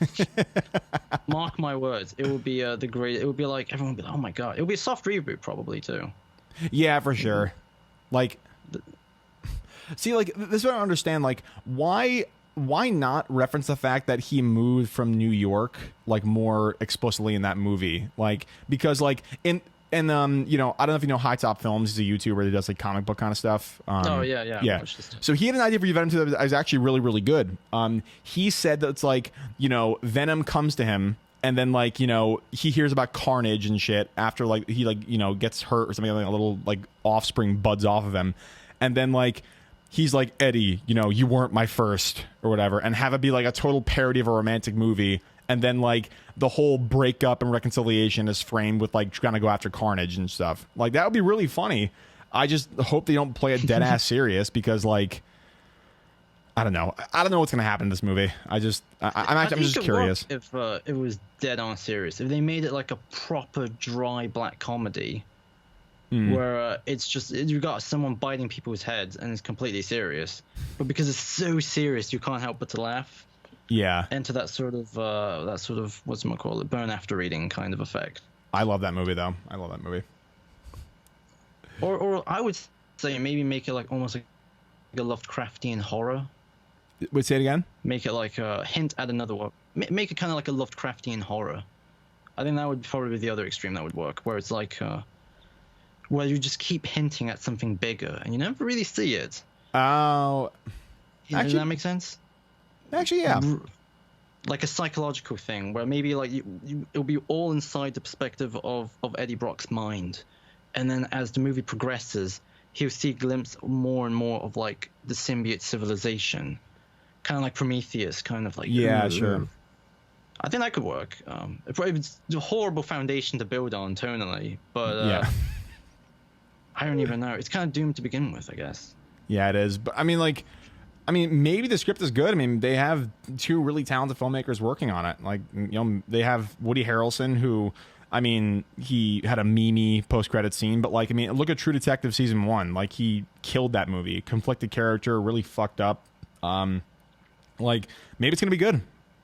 Mark my words, it will be the great. It will be like everyone will be like, oh my god, it will be a soft reboot probably too. Yeah, for sure. Like, see, like this is what I don't understand. Like, why not reference the fact that he moved from New York like more explicitly in that movie? Like, because like in. And you know, I don't know if you know High Top Films. He's a YouTuber that does like comic book kind of stuff. Yeah. So he had an idea for Venom 2 that was actually really, really good. He said that it's like, you know, Venom comes to him, and then like, you know, he hears about Carnage and shit after like he like, you know, gets hurt or something, like a little like offspring buds off of him, and then like he's like, Eddie, you know, you weren't my first or whatever, and have it be like a total parody of a romantic movie. And then, like, the whole breakup and reconciliation is framed with, like, trying to go after Carnage and stuff. Like, that would be really funny. I just hope they don't play it dead-ass serious because, like, I don't know. I don't know what's going to happen in this movie. I'm just curious. If it was dead-on serious. If they made it, like, a proper dry black comedy where it's just, you've got someone biting people's heads and it's completely serious. But because it's so serious, you can't help but to laugh. Yeah. Enter that sort of whatchamacallit, burn after reading kind of effect. I love that movie though. I love that movie. Or I would say maybe make it like almost like a Lovecraftian horror. Wait, say it again? Make it like a hint at another one. Make it kind of like a Lovecraftian horror. I think that would probably be the other extreme that would work, where it's like where you just keep hinting at something bigger and you never really see it. Oh, does that make sense? Actually, yeah. Like a psychological thing where maybe like it'll be all inside the perspective of Eddie Brock's mind. And then as the movie progresses, he'll see a glimpse more and more of like the symbiote civilization kind of like Prometheus, kind of like Yeah, sure. I think that could work. It's a horrible foundation to build on tonally, but Yeah. I don't even know. It's kind of doomed to begin with, I guess. Yeah, it is. But I mean, like, maybe the script is good. I mean, they have two really talented filmmakers working on it. Like, you know, they have Woody Harrelson, who, I mean, he had a meme post-credit scene, but like, I mean, look at True Detective season 1. Like, he killed that movie. Conflicted character, really fucked up. Like, maybe it's gonna be good.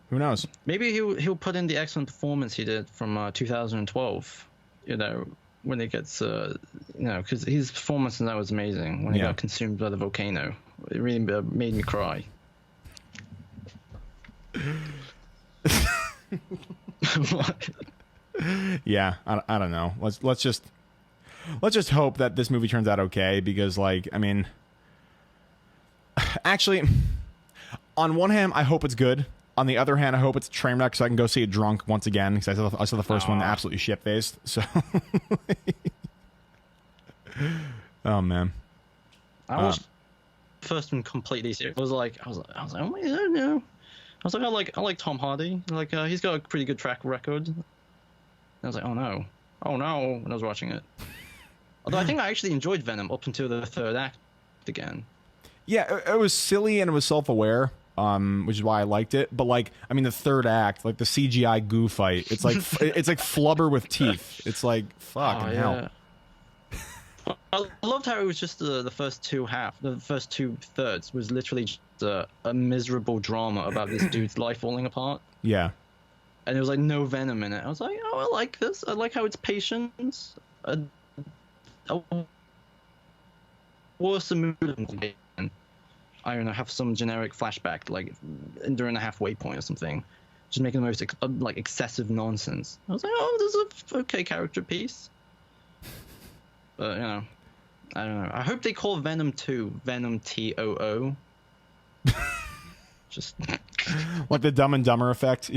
Who knows? Maybe he'll put in the excellent performance he did from 2012. You know, when he gets you know, because his performance in that was amazing when he got consumed by the volcano. It really made me cry. Yeah, I don't know. Let's just hope that this movie turns out okay, because like, I mean, actually, on one hand, I hope it's good. On the other hand, I hope it's a train wreck so I can go see it drunk once again, because I saw the first one absolutely shit faced. So, oh man, I watched the first one completely serious. I was like, oh my, I don't know. I was like, I like Tom Hardy. Like, he's got a pretty good track record. And I was like, oh no, when I was watching it. Although I think I actually enjoyed Venom up until the third act again. Yeah, it was silly and it was self-aware, which is why I liked it. But like, I mean, the third act, like the CGI goo fight, it's like it's like flubber with teeth. It's like fucking hell. I loved how it was just the first two thirds was literally just a miserable drama about this dude's life falling apart. Yeah. And there was like no venom in it. I was like, oh, I like this. I like how it's patience. Worse mood. I don't know, have some generic flashback, like during a halfway point or something, just making the most like excessive nonsense. I was like, oh, there's a okay character piece. But you know, I don't know. I hope they call Venom 2 Venom TOO. Just like the Dumb and Dumber effect.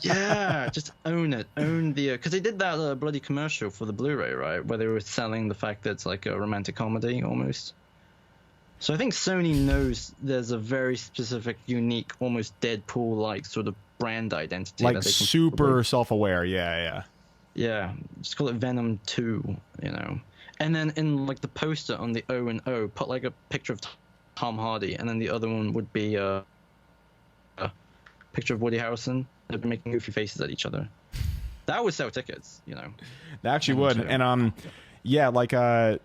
Yeah, just own it. Own the because they did that bloody commercial for the Blu-ray, right, where they were selling the fact that it's like a romantic comedy almost. So I think Sony knows there's a very specific, unique, almost Deadpool-like sort of brand identity. Like that they can super self-aware. Yeah. Yeah, just call it Venom 2, you know. And then in like the poster on the O and O, put like a picture of Tom Hardy, and then the other one would be a picture of Woody Harrelson. They'd be making goofy faces at each other. That would sell tickets, you know. That actually would. And yeah, like God,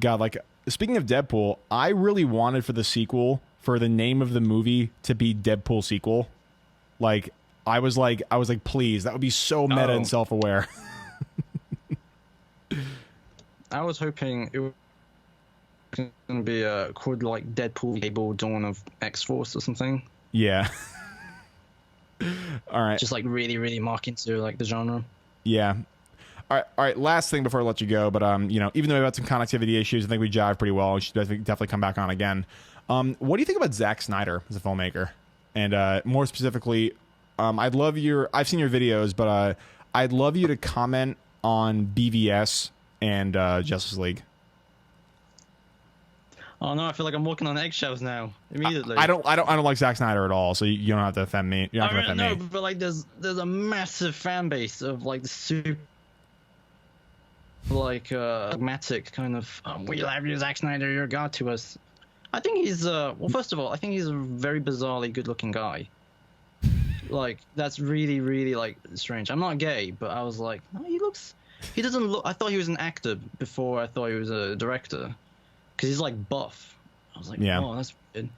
like speaking of Deadpool, I really wanted for the sequel for the name of the movie to be Deadpool sequel. Like I was like, please, that would be so meta and self-aware. I was hoping it was going to be called like Deadpool Cable Dawn of X-Force or something. Yeah. All right. Just like really, really mark into like the genre. Yeah. All right. Last thing before I let you go, but you know, even though we had some connectivity issues, I think we jive pretty well. We should definitely come back on again. What do you think about Zack Snyder as a filmmaker? And more specifically, I've seen your videos, but I'd love you to comment on BVS and Justice League. Oh no, I feel like I'm walking on eggshells now. Immediately. I don't like Zack Snyder at all, so you don't have to offend me. You're not going to offend me. But like there's a massive fan base of like the super like pragmatic kind of we love you, Zack Snyder, you're god to us. I think he's well, first of all, I think he's a very bizarrely good looking guy. Like that's really, really like strange. I'm not gay, but I was like, no, he doesn't look. I thought he was an actor before I thought he was a director, because he's like buff. I was like, yeah. Oh, that's weird.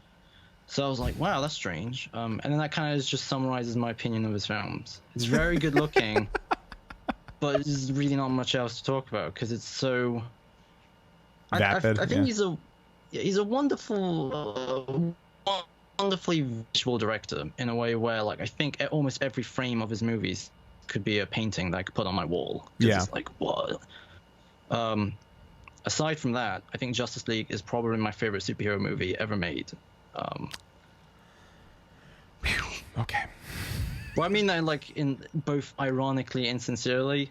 So I was like, wow, that's strange. And then that kind of just summarizes my opinion of his films. It's very good looking, but there's really not much else to talk about because it's so. I think he's a wonderful. Wonderfully visual director in a way where like I think almost every frame of his movies could be a painting that I could put on my wall. Yeah. It's like what? Aside from that, I think Justice League is probably my favorite superhero movie ever made. Okay. Well, I mean, like in both ironically and sincerely,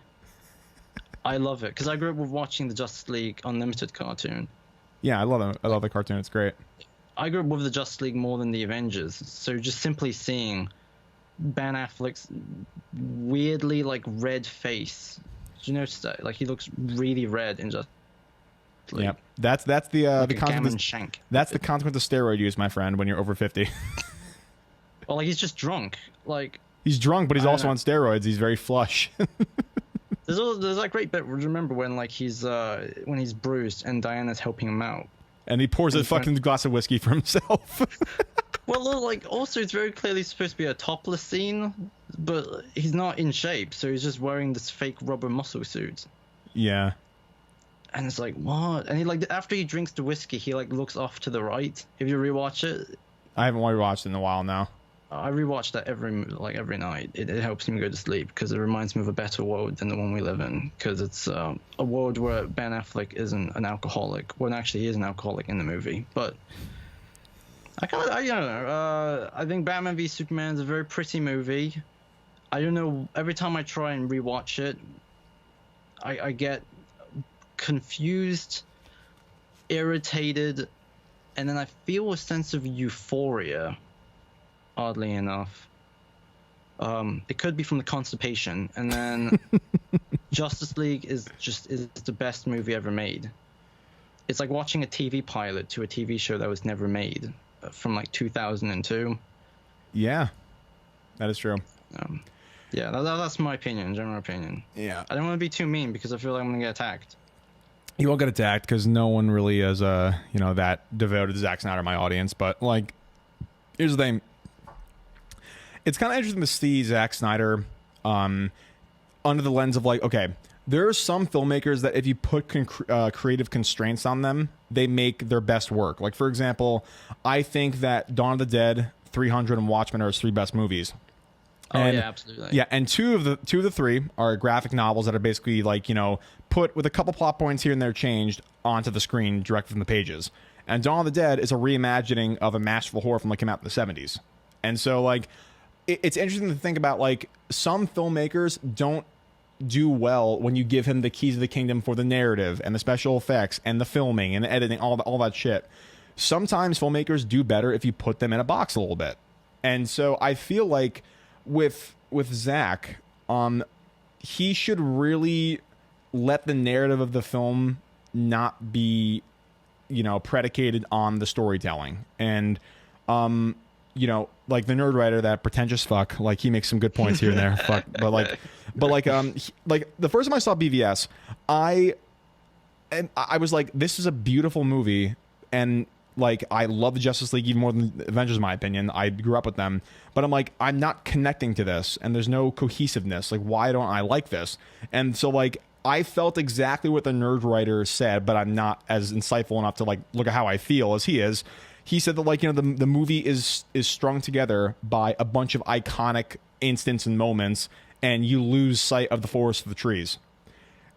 I love it because I grew up with watching the Justice League Unlimited cartoon. Yeah, I love it. I love the cartoon. It's great. I grew up with the Justice League more than the Avengers, so just simply seeing Ben Affleck's weirdly like red face. Did you notice that? Like he looks really red in Justice League. Yeah, that's the Like the a gammon consequence. shank. That's the consequence of steroid use, my friend. When you're over 50, Well, like he's just drunk. Like he's drunk, but he's I also know. on steroids. He's very flush. there's that great bit. Remember when like he's bruised and Diana's helping him out. And he pours a fucking glass of whiskey for himself. Well, like also it's very clearly supposed to be a topless scene, but he's not in shape, so he's just wearing this fake rubber muscle suit. Yeah. And it's like, what? And he like after he drinks the whiskey, he like looks off to the right. If you rewatch it, I haven't rewatched it in a while now. I rewatch that every night. It helps me go to sleep because it reminds me of a better world than the one we live in. Because it's a world where Ben Affleck isn't an alcoholic. Well, actually, he is an alcoholic in the movie. But I don't know. I think Batman v Superman is a very pretty movie. I don't know. Every time I try and rewatch it, I get confused, irritated, and then I feel a sense of euphoria. Oddly enough, it could be from the constipation, and then Justice League is the best movie ever made. It's like watching a TV pilot to a TV show that was never made, from like 2002. Yeah, that is true. Yeah, that's my opinion, general opinion. Yeah, I don't want to be too mean because I feel like I'm gonna get attacked. you won't get attacked because no one really is that devoted to Zack Snyder, my audience. But like, here's the thing. It's kind of interesting to see Zack Snyder under the lens of like, okay, there are some filmmakers that if you put creative constraints on them, they make their best work. Like, for example, I think that Dawn of the Dead, 300, and Watchmen are his three best movies. And, yeah, absolutely. Yeah, and two of the three are graphic novels that are basically like, put with a couple plot points here and there changed onto the screen directly from the pages. And Dawn of the Dead is a reimagining of a masterful horror film that came out in the 70s. And so, like, it's interesting to think about, like, some filmmakers don't do well when you give him the keys of the kingdom for the narrative and the special effects and the filming and the editing, all that shit. Sometimes filmmakers do better if you put them in a box a little bit. And so I feel like with Zack, he should really let the narrative of the film not be, predicated on the storytelling. And like the nerd writer, that pretentious fuck, like he makes some good points here and there. Fuck, but the first time I saw BVS, I was like, this is a beautiful movie, and like I love the Justice League even more than Avengers, in my opinion. I grew up with them, but I'm like, I'm not connecting to this, and there's no cohesiveness. Like, why don't I like this? And so like, I felt exactly what the nerd writer said, but I'm not as insightful enough to like look at how I feel as he is. He said that like, the movie is strung together by a bunch of iconic instants and moments, and you lose sight of the forest for the trees.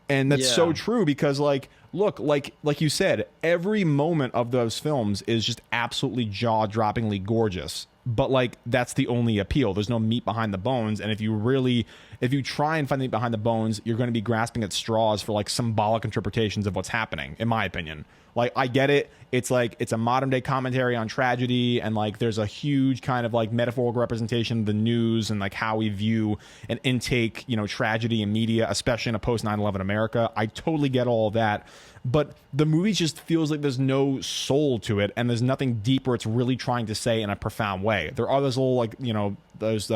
And that's so true because like, look, like you said, every moment of those films is just absolutely jaw-droppingly gorgeous. But like, that's the only appeal. There's no meat behind the bones. And if you try and find the meat behind the bones, you're going to be grasping at straws for like symbolic interpretations of what's happening, in my opinion. Like, I get it. It's like, it's a modern day commentary on tragedy, and like there's a huge kind of like metaphorical representation of the news and like how we view and intake, tragedy in media, especially in a post 9/11 America. I totally get all of that. But the movie just feels like there's no soul to it, and there's nothing deep where it's really trying to say in a profound way. There are those little like, those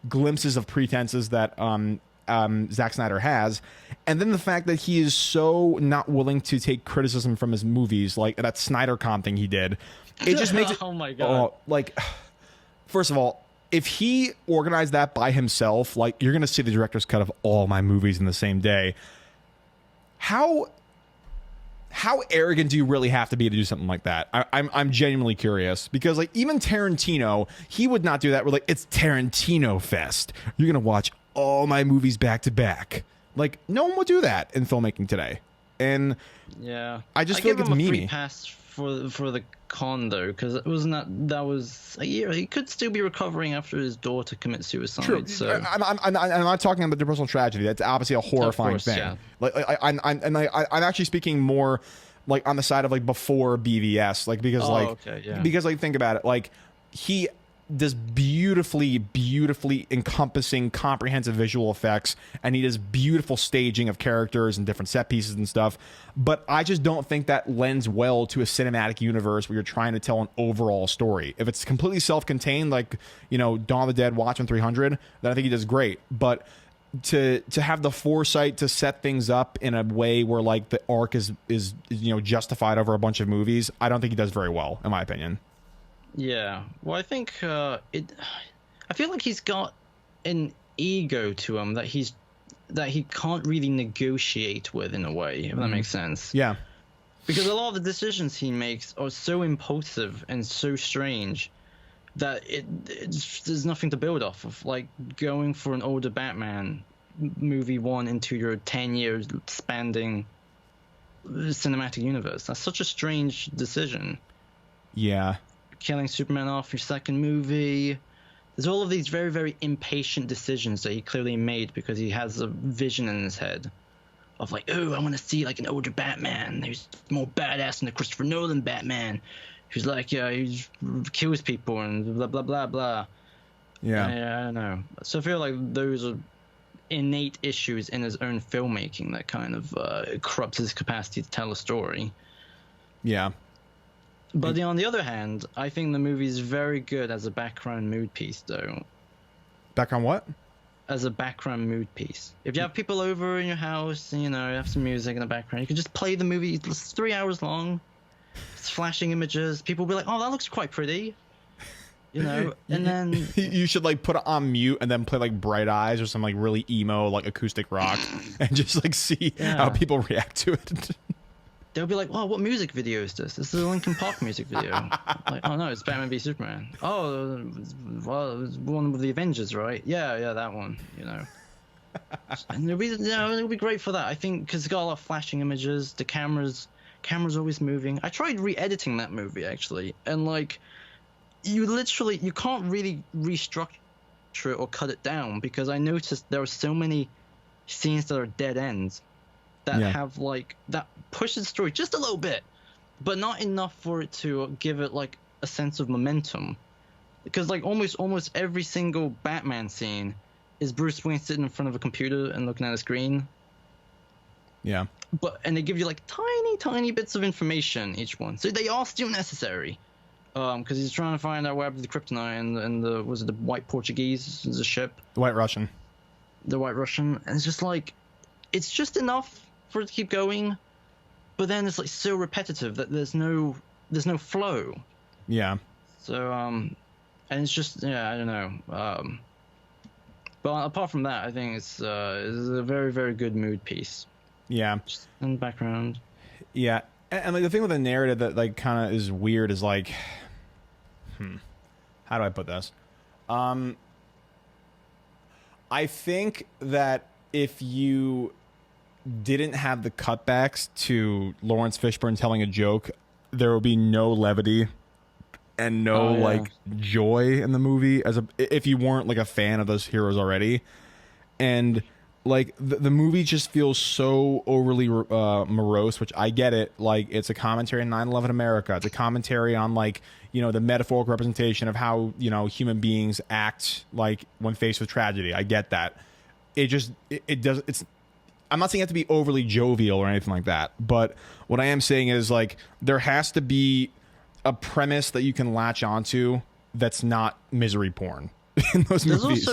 glimpses of pretenses that Zack Snyder has, and then the fact that he is so not willing to take criticism from his movies, like that SnyderCon thing he did. It just makes it. Oh my god! Like, first of all, if he organized that by himself, like you're gonna see the director's cut of all my movies in the same day. How arrogant do you really have to be to do something like that? I'm genuinely curious, because like even Tarantino, he would not do that. We're like, it's Tarantino Fest. You're gonna watch all my movies back to back. Like, no one would do that in filmmaking today. And yeah, I just feel like it's memey. memey. Free pass for the con though, because it wasn't that was a year. He could still be recovering after his daughter commits suicide. True. So I'm not talking about the personal tragedy. That's obviously a horrifying thing. Yeah. I'm actually speaking more like on the side of like before BVS, like because okay, yeah. because like think about it, like he does beautifully encompassing, comprehensive visual effects, and he does beautiful staging of characters and different set pieces and stuff. But I just don't think that lends well to a cinematic universe where you're trying to tell an overall story. If it's completely self-contained, like, you know, Dawn of the Dead, Watchmen 300, then I think he does great. But to have the foresight to set things up in a way where like the arc is you know, justified over a bunch of movies, I don't think he does very well, in my opinion. Yeah, well, I think I feel like he's got an ego to him that he can't really negotiate with, in a way, if that makes sense. Yeah. Because a lot of the decisions he makes are so impulsive and so strange that there's nothing to build off of. Like going for an older Batman movie one into your 10 years spanning cinematic universe. That's such a strange decision. Yeah. Killing Superman off your second movie. There's all of these very, very impatient decisions that he clearly made because he has a vision in his head of like, oh, I want to see like an older Batman who's more badass than the Christopher Nolan Batman, who's like, yeah, he kills people and blah blah blah blah. Yeah. I don't know. So I feel like those are innate issues in his own filmmaking that kind of corrupts his capacity to tell a story. Yeah. But on the other hand, I think the movie is very good as a background mood piece, though. Background what? As a background mood piece. If you have people over in your house, and, you know, you have some music in the background, you can just play the movie. It's 3 hours long. It's flashing images. People will be like, oh, that looks quite pretty. You know, and then... You should, like, put it on mute and then play, like, Bright Eyes or some, like, really emo, like, acoustic rock and just, like, see how people react to it. They'll be like, "Oh, what music video is this? This is a Linkin Park music video." Like, "Oh no, it's Batman v Superman." "Oh, well, it's one with the Avengers, right?" Yeah, that one. You know, and it'll be great for that. I think because it's got a lot of flashing images. The camera's always moving. I tried re-editing that movie actually, and like, you can't really restructure it or cut it down because I noticed there are so many scenes that are dead ends. That have like that pushes the story just a little bit, but not enough for it to give it like a sense of momentum. Because like almost every single Batman scene is Bruce Wayne sitting in front of a computer and looking at a screen. Yeah. And they give you like tiny bits of information each one, so they are still necessary. Because he's trying to find out what happened to the kryptonite and the was it the White Portuguese, the ship? The White Russian. The White Russian, and it's just like, it's just enough for it to keep going, but then it's like so repetitive that there's no flow. Yeah. So and it's just I don't know. But apart from that, I think it's a very, very good mood piece. Yeah. Just in the background. Yeah, and like the thing with the narrative that like kind of is weird is like, how do I put this? I think that if you didn't have the cutbacks to Lawrence Fishburne telling a joke, there would be no levity and no like joy in the movie if you weren't like a fan of those heroes already. And like the movie just feels so overly morose, which I get it. Like it's a commentary on 9/11 America. It's a commentary on like, you know, the metaphorical representation of how, you know, human beings act like when faced with tragedy. I get that. I'm not saying you have to be overly jovial or anything like that, but what I am saying is like there has to be a premise that you can latch onto that's not misery porn in those movies.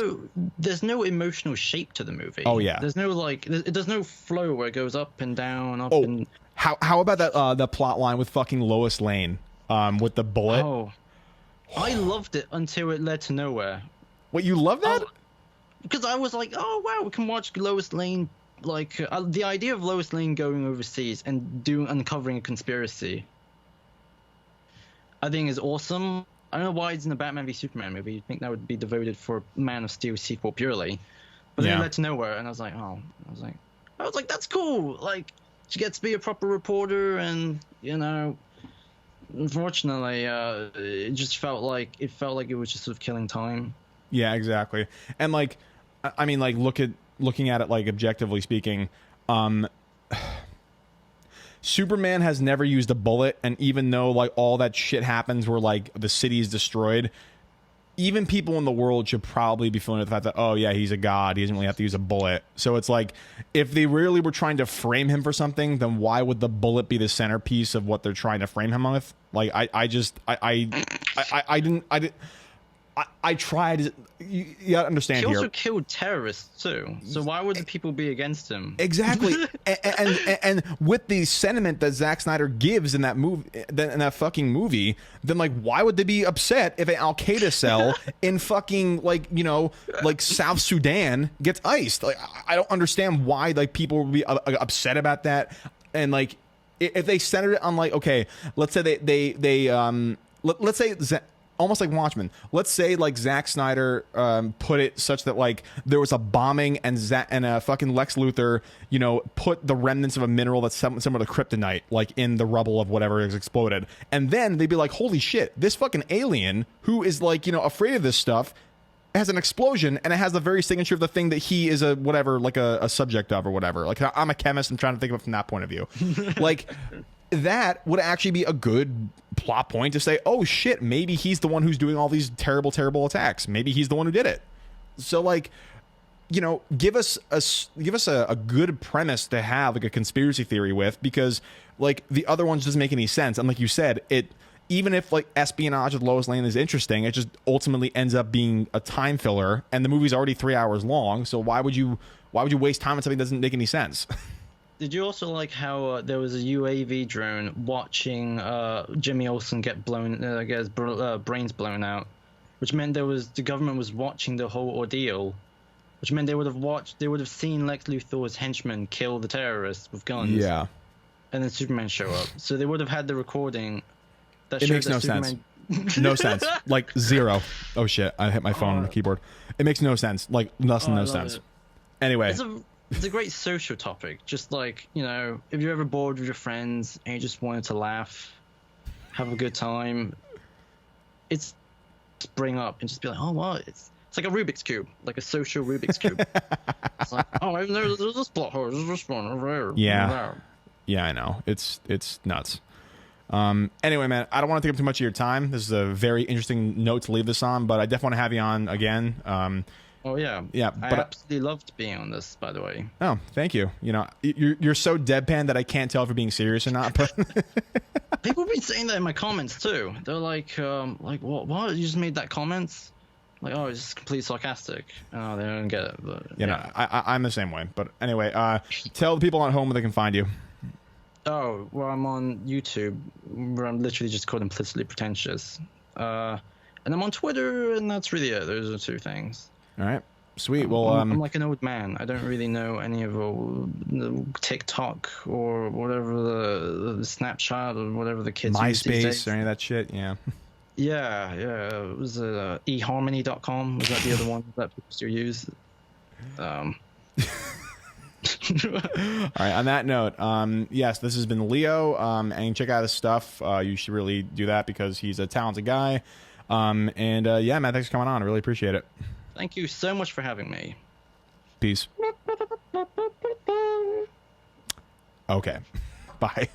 There's no emotional shape to the movie. Oh yeah. There's no flow where it goes up and down, and how about that the plot line with fucking Lois Lane with the bullet? Oh, I loved it until it led to nowhere. What, you love that? Because I was like, oh wow, we can watch Lois Lane. Like the idea of Lois Lane going overseas and uncovering a conspiracy, I think is awesome. I don't know why it's in the Batman v Superman movie. You'd think that would be devoted for Man of Steel sequel purely, but then it led to nowhere, and I was like, that's cool. Like she gets to be a proper reporter, and you know, unfortunately, it just felt like it was just sort of killing time. Yeah, exactly. And like, I mean, like looking at it like objectively speaking, Superman has never used a bullet, and even though like all that shit happens where like the city is destroyed, even people in the world should probably be feeling with the fact that, oh yeah, he's a god, he doesn't really have to use a bullet. So it's like, if they really were trying to frame him for something, then why would the bullet be the centerpiece of what they're trying to frame him with? Like I tried. You gotta understand He here. also killed terrorists too. So why would the people be against him? Exactly. and with the sentiment that Zack Snyder gives in that movie, in that fucking movie, then like, why would they be upset if an Al Qaeda cell in fucking like, you know, like South Sudan gets iced? Like, I don't understand why like people would be upset about that. And like, if they centered it on like, okay, let's say let's say almost like Watchmen. Let's say like Zack Snyder put it such that like there was a bombing and fucking Lex Luthor, you know, put the remnants of a mineral that's similar to kryptonite like in the rubble of whatever has exploded, and then they'd be like, holy shit, this fucking alien who is like, you know, afraid of this stuff has an explosion and it has the very signature of the thing that he is a whatever, like a subject of or whatever. Like, I'm a chemist, I'm trying to think of it from that point of view. Like, that would actually be a good plot point to say, oh shit, maybe he's the one who's doing all these terrible, terrible attacks. Maybe he's the one who did it. So like, you know, give us a good premise to have like a conspiracy theory with, because like the other ones doesn't make any sense. And like you said, even if like espionage with Lois Lane is interesting, it just ultimately ends up being a time filler, and the movie's already 3 hours long. So why would you waste time on something that doesn't make any sense? Did you also like how there was a UAV drone watching Jimmy Olsen get brains blown out, which meant the government was watching the whole ordeal, which meant they would have seen Lex Luthor's henchmen kill the terrorists with guns. Yeah. And then Superman show up, so they would have had the recording. It makes no sense. No sense. Like zero. Oh shit! I hit my phone on the keyboard. It makes no sense. Like no sense. Anyway. It's a great social topic. Just like, you know, if you're ever bored with your friends and you just wanted to laugh, have a good time, it's just bring up and just be like, oh, what? It's like a Rubik's Cube, like a social Rubik's Cube. It's like, oh, there's this plot hole, there's this one over there. Yeah. Yeah, I know. It's nuts. Anyway, man, I don't want to take up too much of your time. This is a very interesting note to leave this on, but I definitely want to have you on again. Oh yeah, yeah. But I absolutely loved being on this, by the way. Oh, thank you. You know, you're so deadpan that I can't tell if you're being serious or not. But people have been saying that in my comments too. They're like what? You just made that comment? Like, oh, it's just completely sarcastic. Oh, they don't get it. But, you know, I'm the same way. But anyway, tell the people at home where they can find you. Oh, well, I'm on YouTube, where I'm literally just called Implicitly Pretentious. And I'm on Twitter, and that's really it. Those are two things. All right, sweet. Well, I'm like an old man. I don't really know any of the TikTok or whatever the Snapchat or whatever the kids use these days. MySpace or any of that shit. Yeah. Yeah. It was eharmony.com. Was that the other one that people still use? All right, on that note, yes, this has been Leo, and check out his stuff. You should really do that because he's a talented guy. Yeah, man, thanks for coming on. I really appreciate it. Thank you so much for having me. Peace. Okay. Bye.